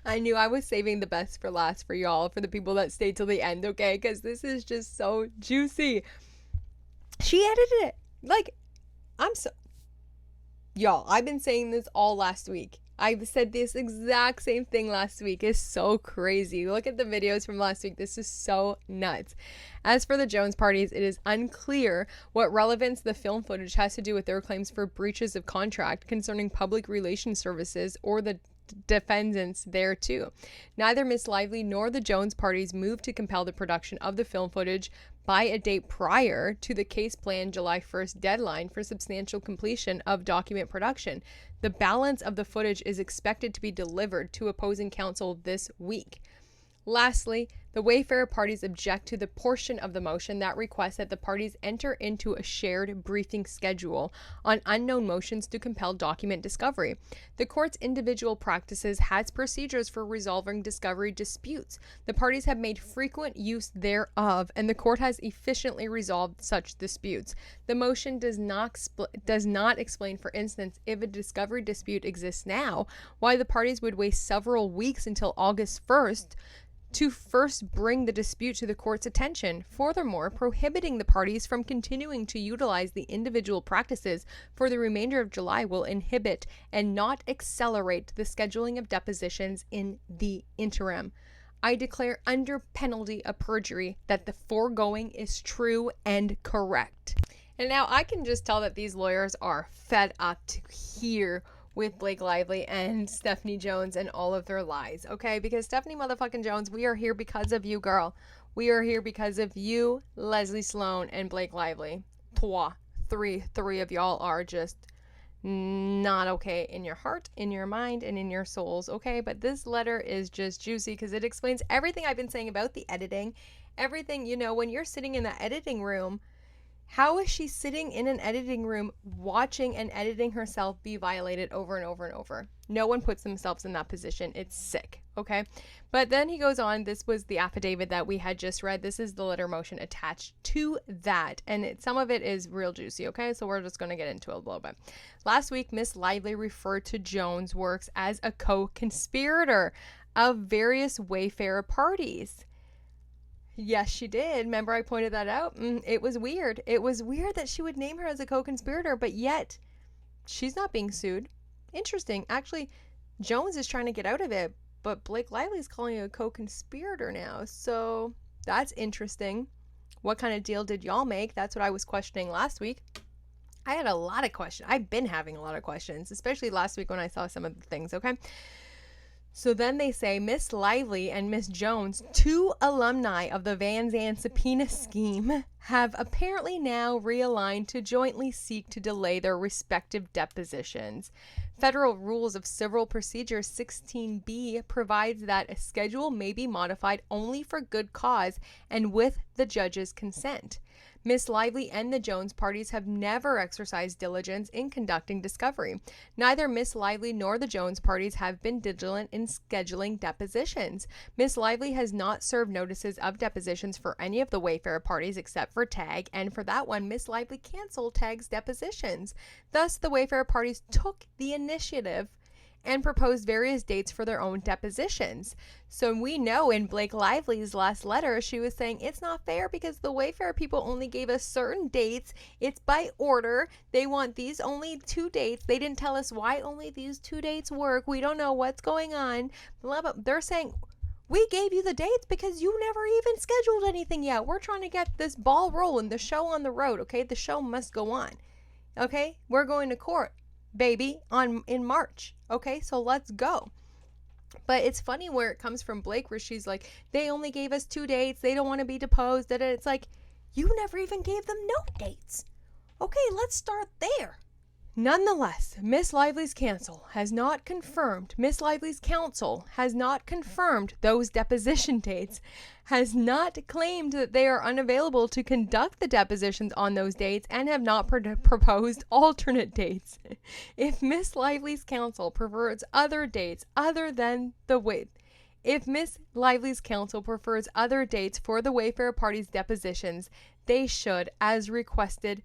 I knew I was saving the best for last for y'all, for the people that stayed till the end, okay? Because this is just so juicy. She edited it. Like, y'all, I've been saying this all last week. I've said this exact same thing last week. It's so crazy. Look at the videos from last week. This is so nuts. As for the Jones parties, it is unclear what relevance the film footage has to do with their claims for breaches of contract concerning public relations services or the defendants there too. Neither Miss Lively nor the Jones parties moved to compel the production of the film footage by a date prior to the case planned July 1st deadline for substantial completion of document production. The balance of the footage is expected to be delivered to opposing counsel this week. Lastly, the Wayfarer parties object to the portion of the motion that requests that the parties enter into a shared briefing schedule on unknown motions to compel document discovery. The court's individual practices has procedures for resolving discovery disputes. The parties have made frequent use thereof, and the court has efficiently resolved such disputes. The motion does not explain, for instance, if a discovery dispute exists now, why the parties would waste several weeks until August 1st to first bring the dispute to the court's attention. Furthermore, prohibiting the parties from continuing to utilize the individual practices for the remainder of July will inhibit and not accelerate the scheduling of depositions in the interim. I declare under penalty of perjury that the foregoing is true and correct. And now I can just tell that these lawyers are fed up to hear with Blake Lively and Stephanie Jones and all of their lies, okay? Because Stephanie motherfucking Jones, we are here because of you, girl. We are here because of you, Leslie Sloan, and Blake Lively. Three of y'all are just not okay in your heart, in your mind, and in your souls, okay? But this letter is just juicy because it explains everything I've been saying about the editing. Everything, you know, when you're sitting in the editing room, how is she sitting in an editing room watching and editing herself be violated over and over and over? No one puts themselves in that position. It's sick, okay? But then he goes on. This was the affidavit that we had just read. This is the letter motion attached to that. And some of it is real juicy, okay? So we're just going to get into it a little bit. Last week, Miss Lively referred to Jones' works as a co-conspirator of various Wayfarer parties. Yes, she did. Remember I pointed that out? It was weird. It was weird that she would name her as a co-conspirator, but yet she's not being sued. Interesting. Actually, Jones is trying to get out of it, but Blake Lively is calling you a co-conspirator now. So that's interesting. What kind of deal did y'all make? That's what I was questioning last week. I had a lot of questions. I've been having a lot of questions, especially last week when I saw some of the things, okay? So then they say Miss Lively and Miss Jones, two alumni of the Van Zandt subpoena scheme, have apparently now realigned to jointly seek to delay their respective depositions. Federal Rules of Civil Procedure 16b provides that a schedule may be modified only for good cause and with the judge's consent. Miss Lively and the Jones parties have never exercised diligence in conducting discovery. Neither Miss Lively nor the Jones parties have been diligent in scheduling depositions. Miss Lively has not served notices of depositions for any of the Wayfarer parties except for Tag, and for that one, Miss Lively canceled Tag's depositions. Thus, the Wayfarer parties took the initiative and proposed various dates for their own depositions. So we know in Blake Lively's last letter, she was saying it's not fair because the Wayfarer people only gave us certain dates. It's by order. They want these only 2 dates. They didn't tell us why only these 2 dates work. We don't know what's going on. Blah, blah. They're saying, we gave you the dates because you never even scheduled anything yet. We're trying to get this ball rolling, the show on the road, okay? The show must go on, okay? We're going to court, baby, in March. Okay, so let's go. But it's funny where it comes from Blake, where she's like, they only gave us 2 dates. They don't want to be deposed. And it's like, you never even gave them no dates. Okay, let's start there. Nonetheless, Miss Lively's counsel has not confirmed those deposition dates, has not claimed that they are unavailable to conduct the depositions on those dates, and have not proposed alternate dates. If Miss Lively's counsel prefers other dates other than if Miss Lively's counsel prefers other dates for the Wayfarer party's depositions, they should, as requested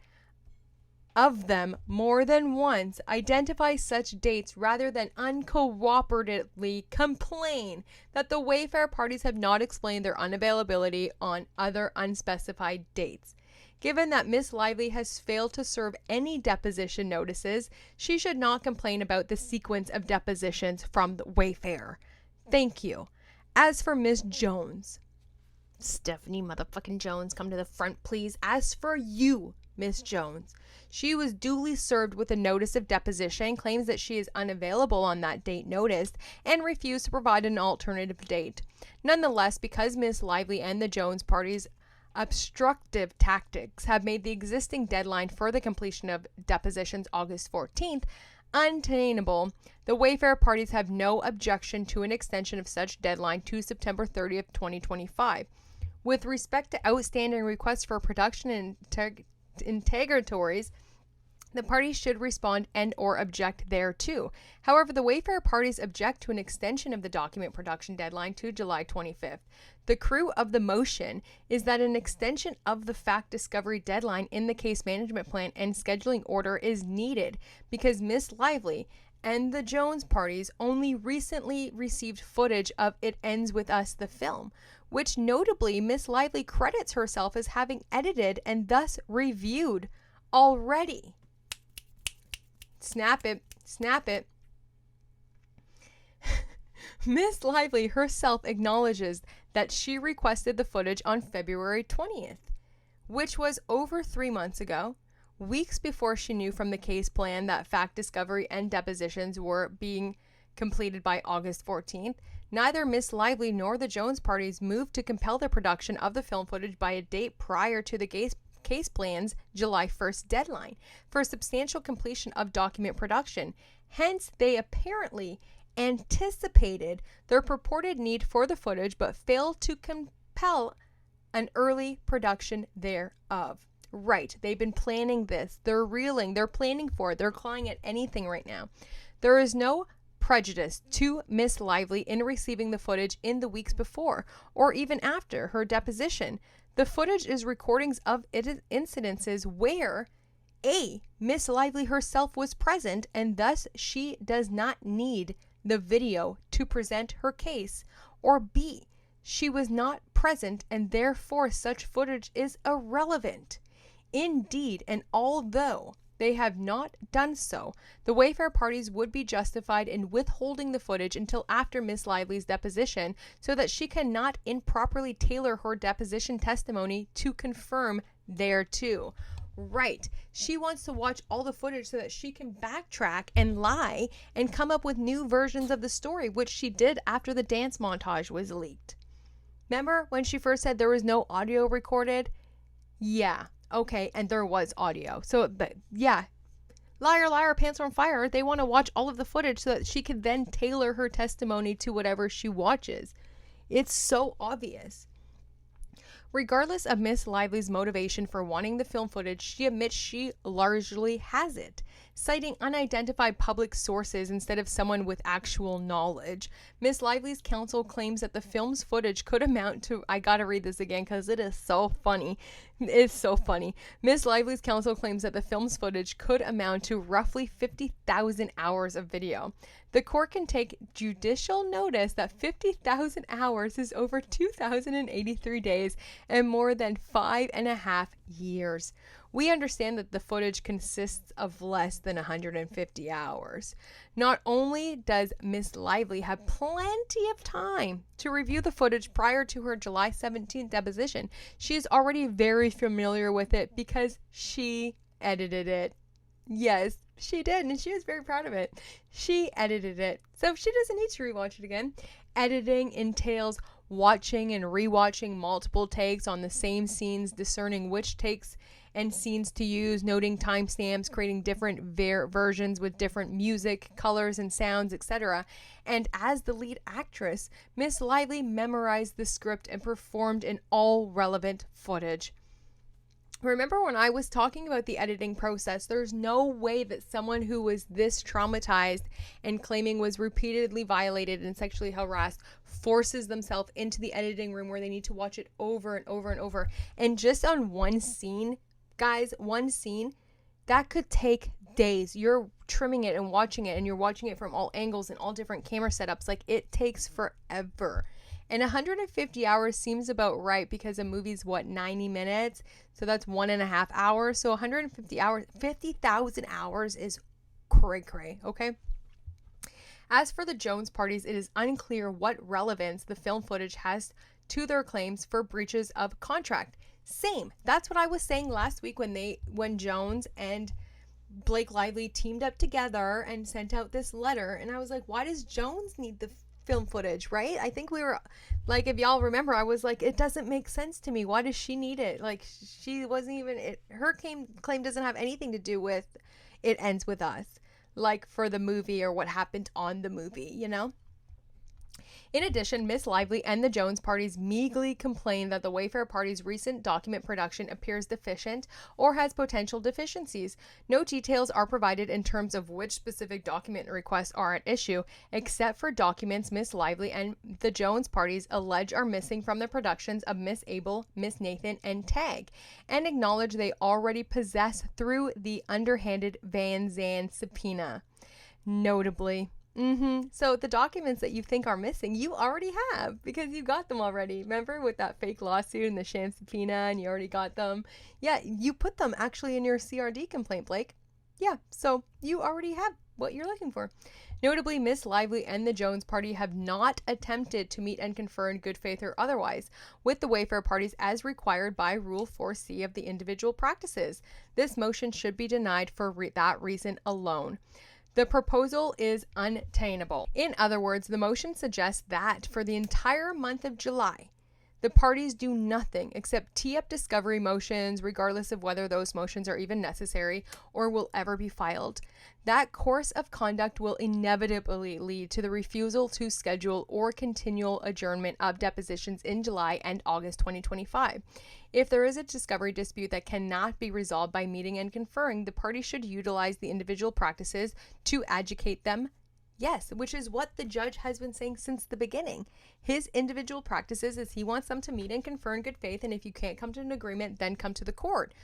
of them more than once, identify such dates rather than uncooperatively complain that the Wayfarer parties have not explained their unavailability on other unspecified dates. Given that Miss Lively has failed to serve any deposition notices, she should not complain about the sequence of depositions from the Wayfarer. Thank you. As for Miss Jones, Stephanie motherfucking Jones, come to the front, please. As for you, Miss Jones, she was duly served with a notice of deposition, claims that she is unavailable on that date noticed, and refused to provide an alternative date. Nonetheless, because Miss Lively and the Jones parties' obstructive tactics have made the existing deadline for the completion of depositions, August 14th, unattainable, the Wayfarer parties have no objection to an extension of such deadline to September 30th, 2025. With respect to outstanding requests for production and interrogatories, the parties should respond and or object thereto. However, the Wayfarer parties object to an extension of the document production deadline to July 25th. The crew of the motion is that an extension of the fact discovery deadline in the case management plan and scheduling order is needed because Miss Lively and the Jones parties only recently received footage of It Ends With Us, the film, which notably Miss Lively credits herself as having edited and thus reviewed already. Snap it, snap it. Miss Lively herself acknowledges that she requested the footage on February 20th, which was over 3 months ago, weeks before she knew from the case plan that fact discovery and depositions were being completed by August 14th. Neither Miss Lively nor the Jones parties moved to compel the production of the film footage by a date prior to the case plan's July 1st deadline for substantial completion of document production. Hence, they apparently anticipated their purported need for the footage but failed to compel an early production thereof. Right, they've been planning this. They're reeling. They're planning for it. They're clawing at anything right now. There is no prejudice to Miss Lively in receiving the footage in the weeks before or even after her deposition. The footage is recordings of incidences where A, Miss Lively herself was present and thus she does not need the video to present her case, or B, she was not present and therefore such footage is irrelevant. Indeed, and although they have not done so. The Wayfarer parties would be justified in withholding the footage until after Miss Lively's deposition so that she cannot improperly tailor her deposition testimony to confirm thereto. Right. She wants to watch all the footage so that she can backtrack and lie and come up with new versions of the story, which she did after the dance montage was leaked. Remember when she first said there was no audio recorded? Yeah. Okay. And there was audio. So, but yeah. Liar, liar, pants on fire. They want to watch all of the footage so that she can then tailor her testimony to whatever she watches. It's so obvious. Regardless of Miss Lively's motivation for wanting the film footage, she admits she largely has it, citing unidentified public sources instead of someone with actual knowledge. Miss Lively's counsel claims that the film's footage could amount to, I gotta read this again because it is so funny. It's so funny. Miss Lively's counsel claims that the film's footage could amount to roughly 50,000 hours of video. The court can take judicial notice that 50,000 hours is over 2,083 days and more than 5.5 years. We understand that the footage consists of less than 150 hours. Not only does Miss Lively have plenty of time to review the footage prior to her July 17th deposition, she is already very familiar with it because she edited it. Yes, she did, and she was very proud of it. She edited it, so she doesn't need to rewatch it again. Editing entails watching and rewatching multiple takes on the same scenes, discerning which takes and scenes to use, noting timestamps, creating different versions with different music, colors, and sounds, etc. And as the lead actress, Miss Lively memorized the script and performed in all relevant footage. Remember when I was talking about the editing process, there's no way that someone who was this traumatized and claiming was repeatedly violated and sexually harassed forces themselves into the editing room where they need to watch it over and over and over. And just on one scene, guys, one scene, that could take days. You're trimming it and you're watching it from all angles and all different camera setups. Like, it takes forever. And 150 hours seems about right because a movie's 90 minutes? So that's 1.5 hours. So 150 hours, 50,000 hours is cray, okay? As for the Jones parties, it is unclear what relevance the film footage has to their claims for breaches of contract. Same. That's what I was saying last week when Jones and Blake Lively teamed up together and sent out this letter. And I was like, why does Jones need the film footage, right? I think we were like, if y'all remember, I was like, it doesn't make sense to me. Why does she need it? Like, she wasn't even, her claim doesn't have anything to do with It Ends With Us, like for the movie or what happened on the movie, you know? In addition, Miss Lively and the Jones parties meekly complain that the Wayfarer party's recent document production appears deficient or has potential deficiencies. No details are provided in terms of which specific document requests are at issue, except for documents Miss Lively and the Jones parties allege are missing from the productions of Miss Abel, Miss Nathan, and Tag, and acknowledge they already possess through the underhanded Van Zandt subpoena. Notably, so the documents that you think are missing, you already have because you got them already. Remember with that fake lawsuit and the sham subpoena and you already got them? Yeah, you put them actually in your CRD complaint, Blake. Yeah, so you already have what you're looking for. Notably, Miss Lively and the Jones party have not attempted to meet and confer in good faith or otherwise with the Wayfarer parties as required by Rule 4C of the individual practices. This motion should be denied for that reason alone. The proposal is untenable. In other words, the motion suggests that for the entire month of July, the parties do nothing except tee up discovery motions, regardless of whether those motions are even necessary or will ever be filed. That course of conduct will inevitably lead to the refusal to schedule or continual adjournment of depositions in July and August 2025. If there is a discovery dispute that cannot be resolved by meeting and conferring, the party should utilize the individual practices to adjudicate them. Yes, which is what the judge has been saying since the beginning. His individual practices is he wants them to meet and confer in good faith, and if you can't come to an agreement, then come to the court.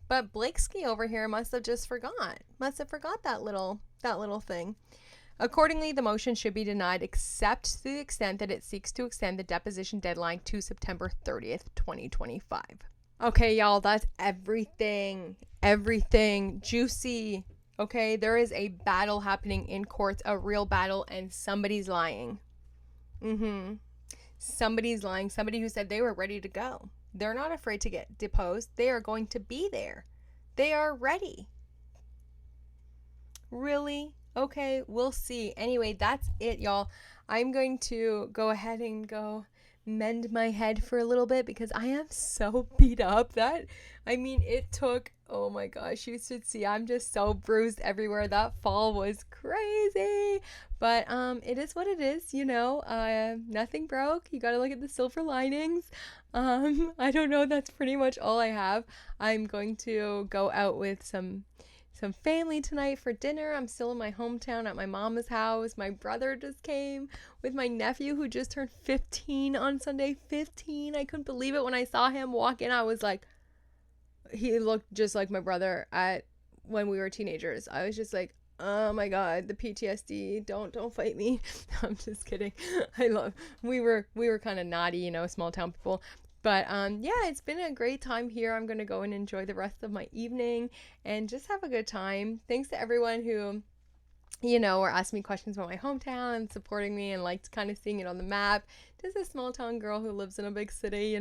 But Blakesky over here must have forgot that little thing. Accordingly, the motion should be denied except to the extent that it seeks to extend the deposition deadline to September 30th, 2025. Okay, y'all, that's everything. Everything juicy. Okay, there is a battle happening in courts, a real battle, and somebody's lying. Somebody's lying. Somebody who said they were ready to go. They're not afraid to get deposed. They are going to be there. They are ready. Really? Okay, we'll see. Anyway, that's it, y'all. I'm going to go ahead and go mend my head for a little bit because I am so beat up. It took, oh my gosh, you should see. I'm just so bruised everywhere. That fall was crazy. But it is what it is, nothing broke. You got to look at the silver linings. I don't know, that's pretty much all I have. I'm going to go out with some family tonight for dinner. I'm still in my hometown at my mama's house. My brother just came with my nephew who just turned 15 on Sunday. 15. I couldn't believe it when I saw him walk in. I was like, he looked just like my brother when we were teenagers. I was just like, oh my god, the PTSD. Don't fight me. I'm just kidding. We were kind of naughty, small town people. But yeah, it's been a great time here. I'm going to go and enjoy the rest of my evening and just have a good time. Thanks to everyone who, were asking me questions about my hometown and supporting me and liked kind of seeing it on the map. Just a small town girl who lives in a big city,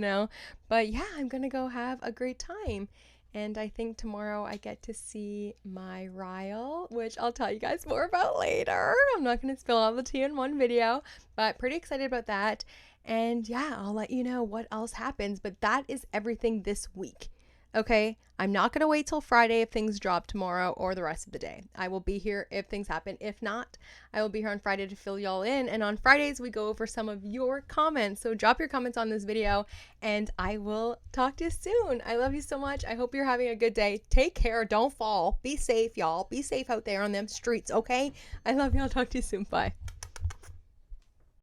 But yeah, I'm going to go have a great time. And I think tomorrow I get to see my Ryle, which I'll tell you guys more about later. I'm not going to spill all the tea in one video, but pretty excited about that. And yeah, I'll let you know what else happens, but that is everything this week. Okay, I'm not going to wait till Friday if things drop tomorrow or the rest of the day. I will be here if things happen. If not, I will be here on Friday to fill y'all in. And on Fridays, we go over some of your comments. So drop your comments on this video and I will talk to you soon. I love you so much. I hope you're having a good day. Take care. Don't fall. Be safe, y'all. Be safe out there on them streets, okay? I love y'all. Talk to you soon. Bye.